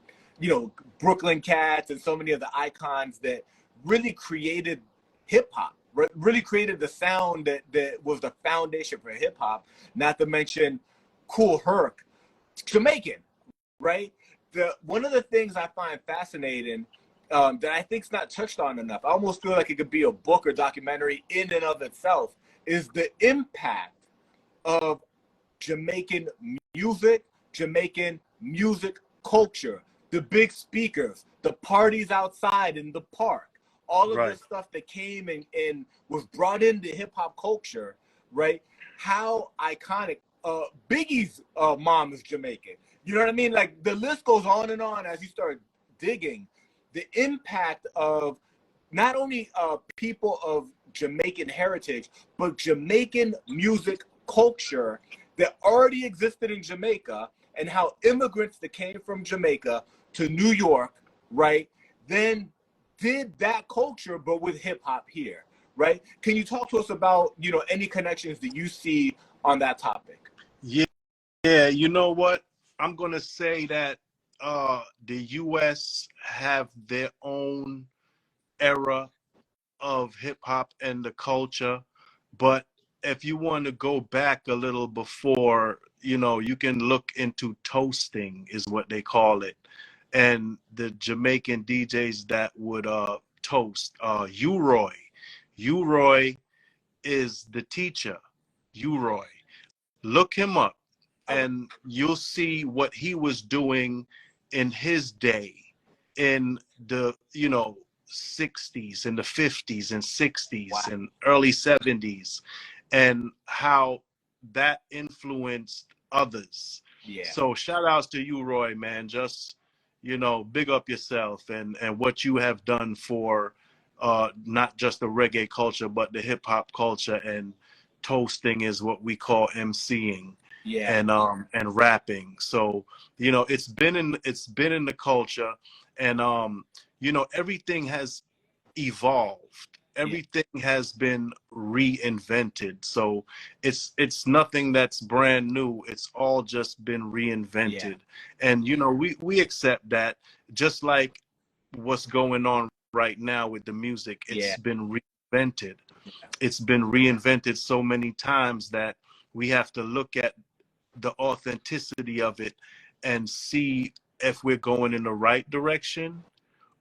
Brooklyn Cats and so many of the icons that really created hip hop, really created the sound that was the foundation for hip hop. Not to mention Cool Herc, Jamaican, right? One of the things I find fascinating that I think's not touched on enough, I almost feel like it could be a book or documentary in and of itself, is the impact of Jamaican music, Jamaican music culture, the big speakers, the parties outside in the park, all of Right. this stuff that came and was brought into hip hop culture, right? How iconic. Biggie's mom is Jamaican. You know what I mean? Like the list goes on and on as you start digging. The impact of not only people of Jamaican heritage, but Jamaican music culture that already existed in Jamaica, and how immigrants that came from Jamaica to New York, right, then did that culture, but with hip hop here, right? Can you talk to us about, any connections that you see on that topic? Yeah, yeah. You know what? I'm gonna say that the U.S. have their own era of hip hop and the culture, but if you want to go back a little before, you can look into toasting, is what they call it, and the Jamaican DJs that would toast. U-Roy, U-Roy is the teacher. U-Roy, look him up and you'll see what he was doing in his day, in the 60s and the 50s and 60s Wow. and early 70s, and how that influenced others. Yeah. So shout outs to you, Roy, man. Just big up yourself and what you have done for not just the reggae culture, but the hip hop culture, and toasting is what we call emceeing. Yeah. And rapping. So, you know, it's been in the culture, and you know, everything has evolved. Yeah. Everything has been reinvented. So it's nothing that's brand new. It's all just been Yeah. reinvented. And you know, we accept that, just like what's going on right now with the music. It's Yeah. been reinvented. It's been reinvented so many times that we have to look at the authenticity of it and see if we're going in the right direction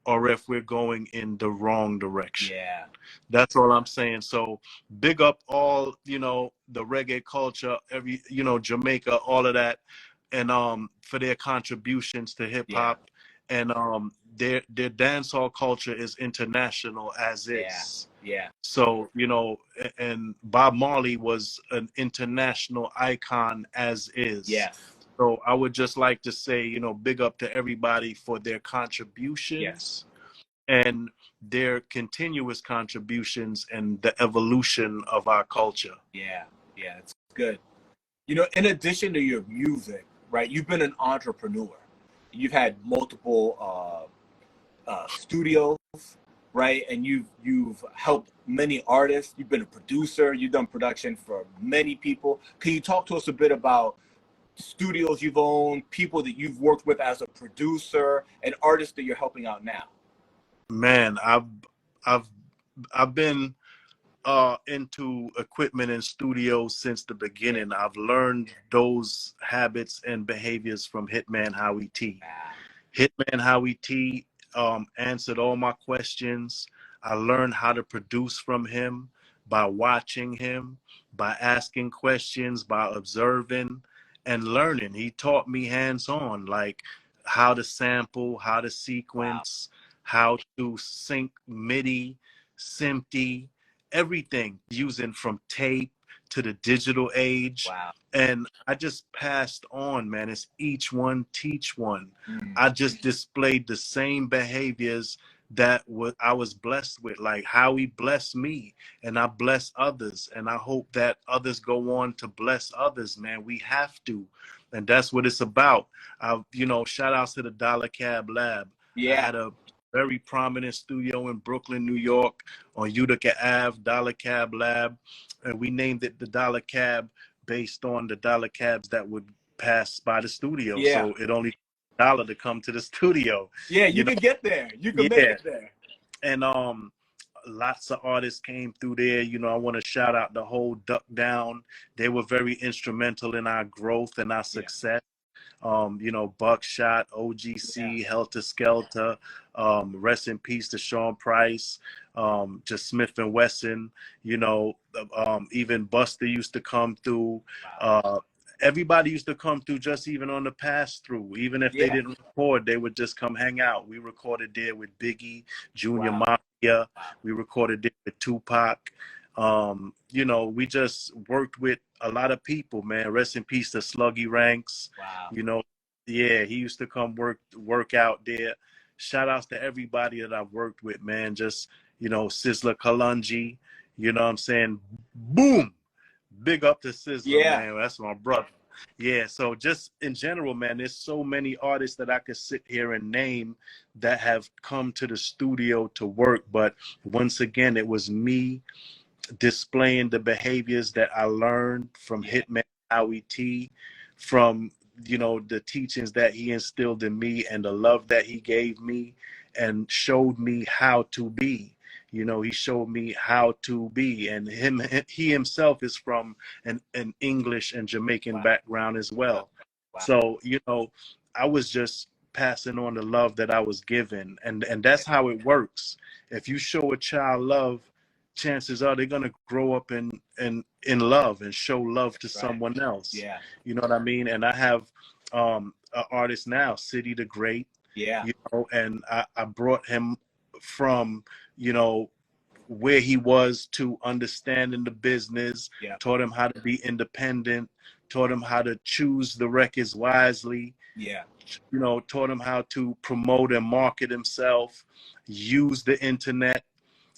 or if we're going in the wrong direction. Yeah. That's all I'm saying. So big up all, you know, the reggae culture, every, you know, Jamaica, all of that, and for their contributions to hip Yeah. hop. And their dancehall culture is international as Yeah. is. Yeah. So, you know, and Bob Marley was an international icon as is. Yes. So I would just like to say, you know, big up to everybody for their Yes. contributions and their continuous contributions and the evolution of our culture. Yeah. Yeah. It's good. You know, in addition to your music, right? You've been an entrepreneur. You've had multiple studios, right? And you've helped many artists. You've been a producer. You've done production for many people. Can you talk to us a bit about studios you've owned, people that you've worked with as a producer, and artists that you're helping out now? Man, I've I've been into equipment and studios since the Yeah. beginning. I've learned those habits and behaviors from Hitman Howie T. Ah, Hitman Howie T answered all my questions. I learned how to produce from him by watching him, by asking questions, by observing and learning. He taught me hands-on, like how to sample, how to wow. sequence, how to sync MIDI, SMPTE, everything, using from tape to the digital age. Wow. And I just passed on, man. It's each one teach one. Mm. I just displayed the same behaviors that I was blessed with, like how he blessed me, and I bless others, and I hope that others go on to bless others. Man, we have to, and that's what it's about. You know, shout outs to the Dollar Cab Lab. I Yeah. had a very prominent studio in Brooklyn, New York, on Utica Ave, Dollar Cab Lab, and we named it the Dollar Cab based on the dollar cabs that would pass by the studio. Yeah. So it only $1 to come to the studio. Yeah. You You know, can get there. You can make yeah. it there. And lots of artists came through there. You know, I want to shout out the whole Duck Down. They were very instrumental in our growth and our Yeah. success. You know, Buckshot, Yeah. OGC, Helter Skelter, rest in peace to Sean Price, just Smith and Wesson, you know, even Buster used to come through. Wow. Everybody used to come through, just even on the pass through. Even if they Yeah. didn't record, they would just come hang out. We recorded there with Biggie, Junior Wow. Mafia. Wow. We recorded there with Tupac. You know, we just worked with a lot of people, man. Rest in peace to Sluggy Ranks. Wow. You know, yeah, he used to come work out there. Shout outs to everybody that I've worked with, man. Just, you know, Sizzler Kalungi, you know what I'm saying? Boom! Big up to Sizzler, Yeah. man. That's my brother. Yeah, so just in general, man, there's so many artists that I could sit here and name that have come to the studio to work. But once again, it was me displaying the behaviors that I learned from Yeah. Hitman Howie T, from, you know, the teachings that he instilled in me and the love that he gave me and showed me how to be. You know, he showed me how to be, and he himself is from an English and Jamaican Wow. background as well. Wow. So, you know, I was just passing on the love that I was given, and that's how it works. If you show a child love, chances are they're gonna grow up in love and show love to Right. someone else. Yeah. You know what I mean? And I have an artist now, City the Great, Yeah. you know, and I brought him from, you know, where he was to understanding the business, Yeah. taught him how to be independent, taught him how to choose the records wisely, Yeah. you know, taught him how to promote and market himself, use the internet,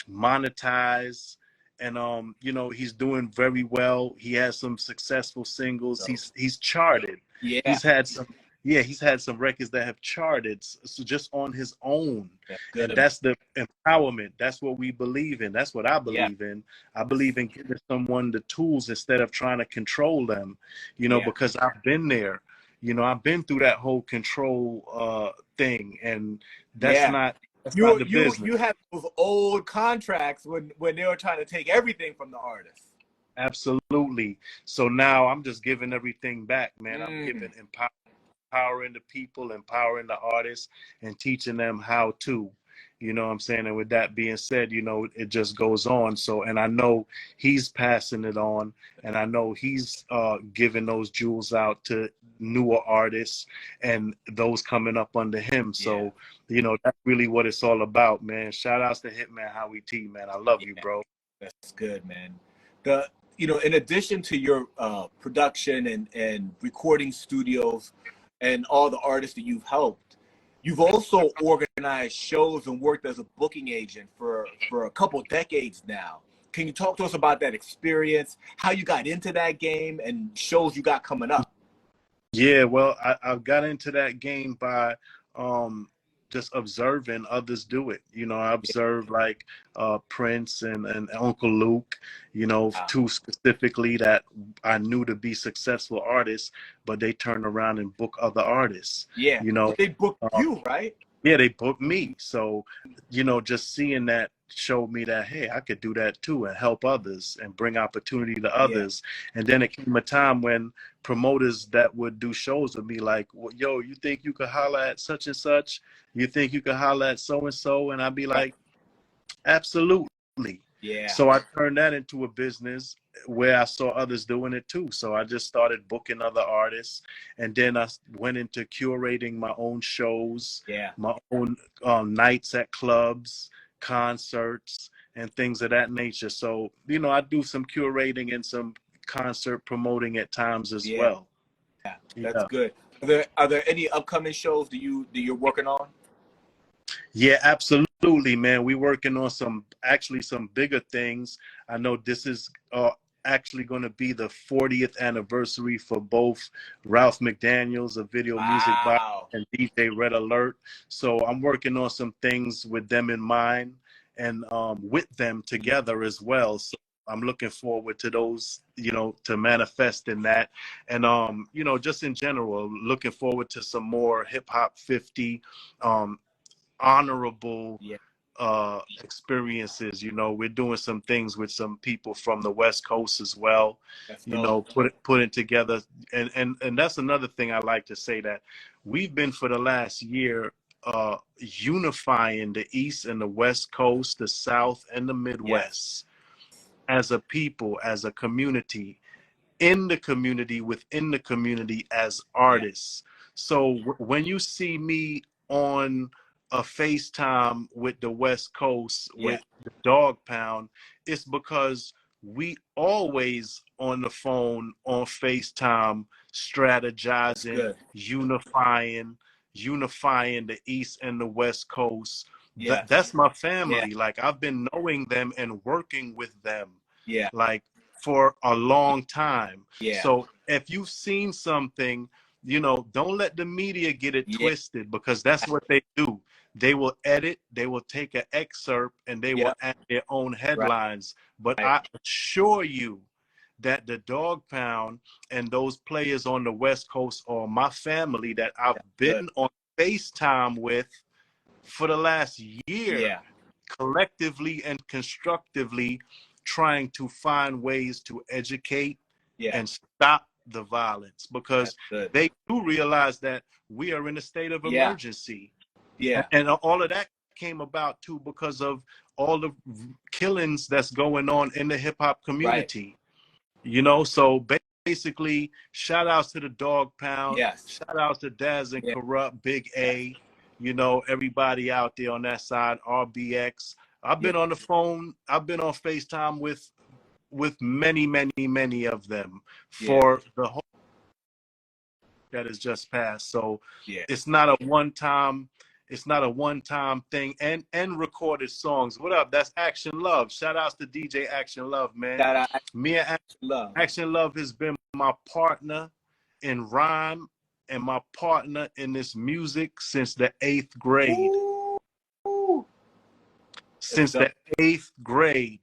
monetize, and you know, he's doing very well. He has some successful singles. So, He's charted. yeah, He's had some, yeah, he's had some records that have charted, so just on his own. that's And good. that's the empowerment. That's what we believe in. That's what I Yeah, believe in. I believe in giving someone the tools instead of trying to control them, you know, yeah. because I've been there. You know, I've been through that whole control thing, and that's Yeah. not the business. You have those old contracts when they were trying to take everything from the artist. Absolutely. So now I'm just giving everything back, man. I'm Mm. giving empowering the people, empowering the artists, and teaching them how to. You know what I'm saying? And with that being said, you know, it just goes on. So, and I know he's passing it on, and I know he's giving those jewels out to newer artists and those coming up under him. Yeah. So, you know, that's really what it's all about, man. Shout outs to Hitman Howie T, man. I love you, Yeah. bro. That's good, man. The You know, in addition to your production and recording studios and all the artists that you've helped, you've also organized shows and worked as a booking agent for a couple decades now. Can you talk to us about that experience, how you got into that game, and shows you got coming up? Yeah, well, I got into that game by just observing others do it. You know, I Yeah. observed like Prince and Uncle Luke, you know, Wow. two specifically that I knew to be successful artists, but they turn around and book other artists, Yeah. you know. But they booked Um, you, right? yeah, they booked me. So, you know, just seeing that showed me that, hey, I could do that too and help others and bring opportunity to Yeah. others. And then it came a time when promoters that would do shows would be like, well, yo, you think you could holler at such and such? You think you could holler at so and so? And I'd be Right. like, absolutely. Yeah. So I turned that into a business where I saw others doing it too. So I just started booking other artists, and then I went into curating my own shows, Yeah. my own nights at clubs, concerts, and things of that nature. So, you know, I do some curating and some concert promoting at times as Yeah. well. That's Yeah. good. Are there any upcoming shows that you're working on? Yeah, absolutely, man. We working on some bigger things. I know this is actually going to be the 40th anniversary for both Ralph McDaniels of Video Music Box Wow. and DJ Red Alert. So I'm working on some things with them in mind and with them together as well. So I'm looking forward to those, you know, to manifest in that. And you know, just in general, looking forward to some more hip hop 50 honorable Yeah. experiences. You know, we're doing some things with some people from the West Coast as well, That's you know, dope. putting together. And that's another thing I like to say, that we've been for the last year unifying the East and the West Coast, the South and the Yes. Midwest as a people, as a community, in the community, within the community, as Yeah. artists. So when you see me on a FaceTime with the West Coast Yeah. with the Dog Pound, it's because we always on the phone on FaceTime That's strategizing, good. unifying the East and the West Coast. Yes. That's my Yeah. family. Like, I've been knowing them and working with them, Yeah. like, for a long time. Yeah. So if you've seen something, you know, don't let the media get it Yeah. twisted, because that's what they do. They will edit, they will take an excerpt, and they will Yeah. add their own Right. headlines. But Right. I assure you that the Dog Pound and those players on the West Coast are my family that I've That's good. been on FaceTime with for the last year, Yeah. collectively and constructively, trying to find ways to educate Yeah. and stop the violence, That's because good. they do realize that we are in a state of Yeah. emergency. Yeah. And all of that came about too because of all the killings that's going on in the hip hop Right. community. You know, so basically, shout outs to the Dog Pound, Yes. shout outs to Daz and Yeah. Corrupt, Big Yes. A, you know, everybody out there on that side, RBX. I've Yeah. been on the phone, I've been on FaceTime with many of them Yeah. for the whole that has just passed. So Yeah. it's not a one time, It's not a one-time thing. And recorded songs. What up? That's Action Love. Shout outs to DJ Action Love, man. Shout out Me and Action Love has been my partner in rhyme and my partner in this music since the 8th grade. Ooh. Since the 8th grade.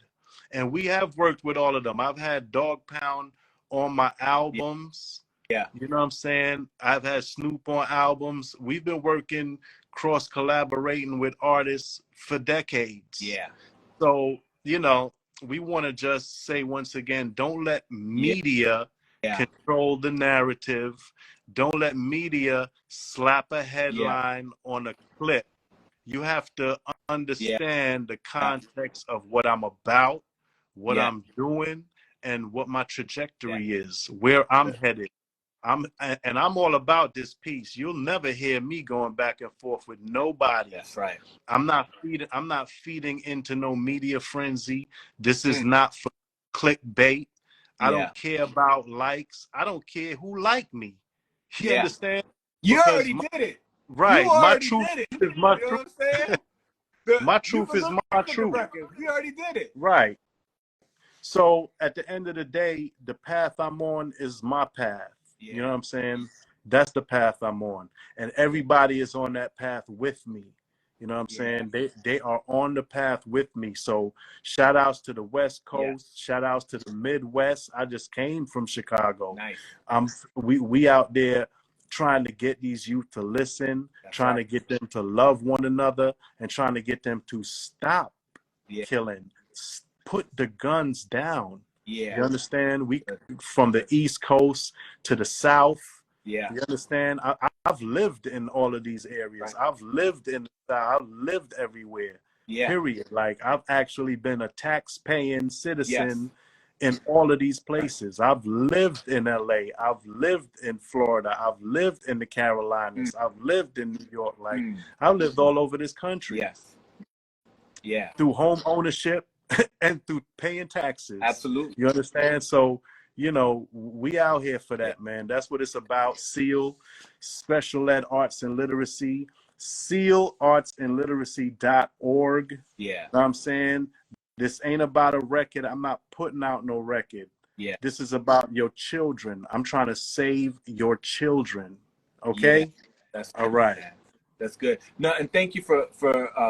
And we have worked with all of them. I've had Dog Pound on my albums. Yeah. You know what I'm saying? I've had Snoop on albums. We've been working cross-collaborating with artists for decades. Yeah. So, you know, we want to just say once again, don't let media control the narrative. Don't let media slap a headline on a clip. You have to understand the context of what I'm about, what I'm doing, and what my trajectory is, where I'm headed. I'm all about this piece. You'll never hear me going back and forth with nobody. That's right. I'm not feeding into no media frenzy. This is not for clickbait. I don't care about likes. I don't care who like me. You understand? You Because already did it. Right. You My already truth did it. is my You know truth. what I'm saying? My truth is my truth. You already did it. Right. So at the end of the day, the path I'm on is my path. You know what I'm saying? That's the path I'm on. And everybody is on that path with me. You know what I'm saying? They are on the path with me. So shout outs to the West Coast. Shout outs to the Midwest. I just came from Chicago. Nice. We out there trying to get these youth to listen, trying to get them to love one another, and trying to get them to stop killing, put the guns down. You understand? We from the East Coast to the South. You understand? I've lived in all of these areas. I've lived in the South. I've lived everywhere. Period. Like I've actually been a tax-paying citizen in all of these places. I've lived in LA. I've lived in Florida. I've lived in the Carolinas. I've lived in New York. Like I've lived all over this country. Through home ownership and through paying taxes. Absolutely. You understand? So, you know, we out here for that, man. That's what it's about. SEAL, Special Ed Arts and Literacy, SEALartsandliteracy.org. Yeah. You know what I'm saying? This ain't about a record. I'm not putting out no record. This is about your children. I'm trying to save your children. Okay? That's all right. Man. That's good. No, and thank you for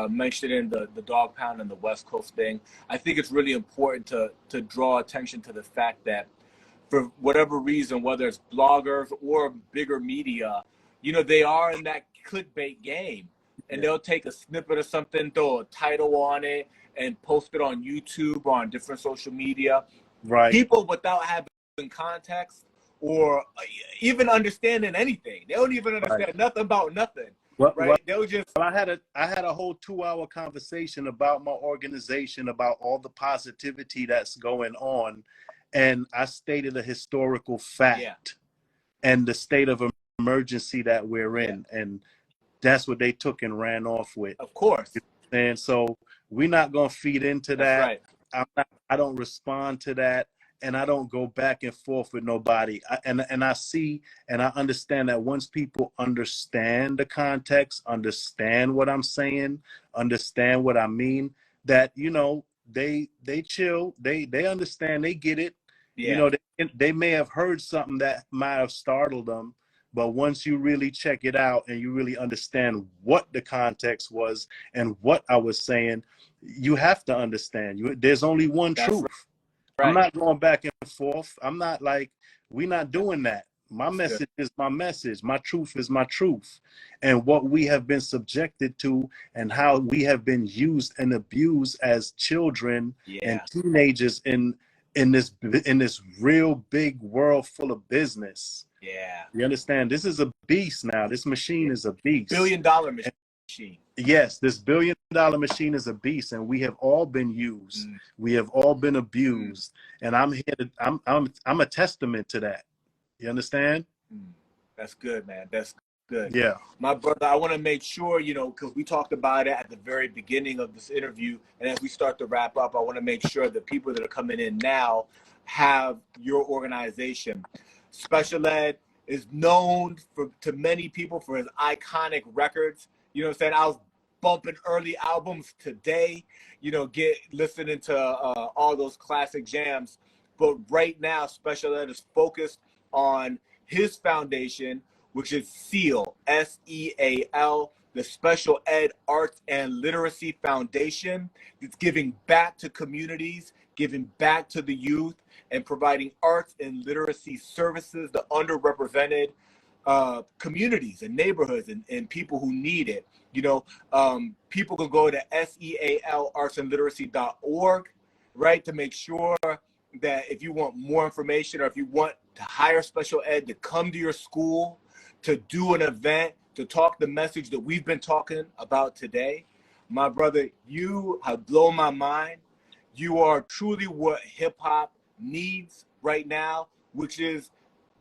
mentioning the Dog Pound and the West Coast thing. I think it's really important to draw attention to the fact that for whatever reason, whether it's bloggers or bigger media, you know, they are in that clickbait game. And they'll take a snippet of something, throw a title on it, and post it on YouTube or on different social media. Right. People without having context or even understanding anything. They don't even understand nothing about nothing. Right? They'll just. I had a whole 2-hour conversation about my organization, about all the positivity that's going on, and I stated a historical fact and the state of emergency that we're in, and that's what they took and ran off with. Of course. And so we're not gonna feed into that. I don't respond to that. And I don't go back and forth with nobody. And I see and I understand that once people understand the context, understand what I'm saying, understand what I mean, that, you know, they chill, they understand, they get it. You know, they may have heard something that might have startled them, but once you really check it out and you really understand what the context was and what I was saying, you have to understand. There's only one truth. I'm not going back and forth. I'm not like, we're not doing that. My message is my message. My truth is my truth. And what we have been subjected to and how we have been used and abused as children and teenagers in this real big world full of business. You understand? This is a beast now. This machine is a beast. $1 billion machine. Yes, this $1 billion machine is a beast, and we have all been used. We have all been abused, and I'm here to. I'm a testament to that. You understand? That's good, man. That's good. Yeah, my brother. I want to make sure, you know, because we talked about it at the very beginning of this interview, and as we start to wrap up, I want to make sure the people that are coming in now have your organization. Special Ed is known to many people for his iconic records. You know what I'm saying? I was bumping early albums today, you know, listening to all those classic jams. But right now, Special Ed is focused on his foundation, which is SEAL, SEAL, the Special Ed Arts and Literacy Foundation. It's giving back to communities, giving back to the youth, and providing arts and literacy services to underrepresented communities and neighborhoods and people who need it. You know, people can go to sealartsandliteracy.org, right, to make sure that if you want more information or if you want to hire special ed to come to your school, to do an event, to talk the message that we've been talking about today, my brother, you have blown my mind. You are truly what hip hop needs right now, which is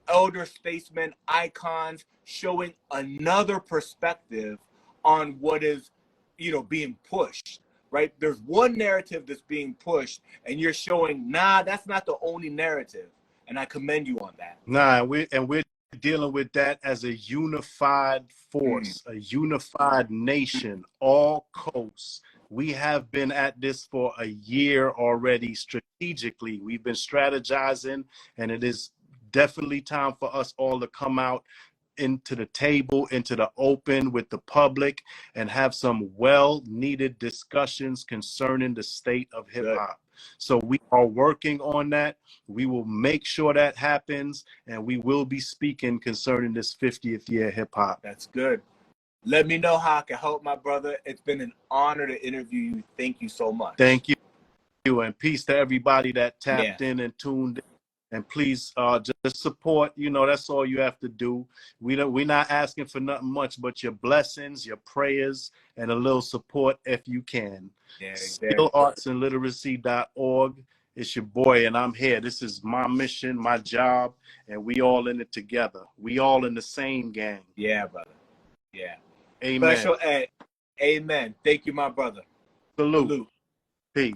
elder statesmen, icons showing another perspective on what is, you know, being pushed, right? There's one narrative that's being pushed, and you're showing, nah, that's not the only narrative. And I commend you on that. Nah, we're dealing with that as a unified force, a unified nation, all coasts. We have been at this for a year already strategically. We've been strategizing, and it is definitely time for us all to come out into the table, into the open with the public, and have some well-needed discussions concerning the state of hip-hop. So we are working on that. We will make sure that happens, and we will be speaking concerning this 50th year hip-hop. That's good. Let me know how I can help, my brother. It's been an honor to interview you. Thank you so much. Thank you, and peace to everybody that tapped in and tuned in. And please just support, you know, that's all you have to do. We're not asking for nothing much but your blessings, your prayers, and a little support if you can. Yeah, SealArtsandLiteracy.org. It's your boy, and I'm here. This is my mission, my job, and we all in it together. We all in the same gang. Yeah, brother. Yeah. Amen. Special Ed. Amen. Thank you, my brother. Salute. Peace.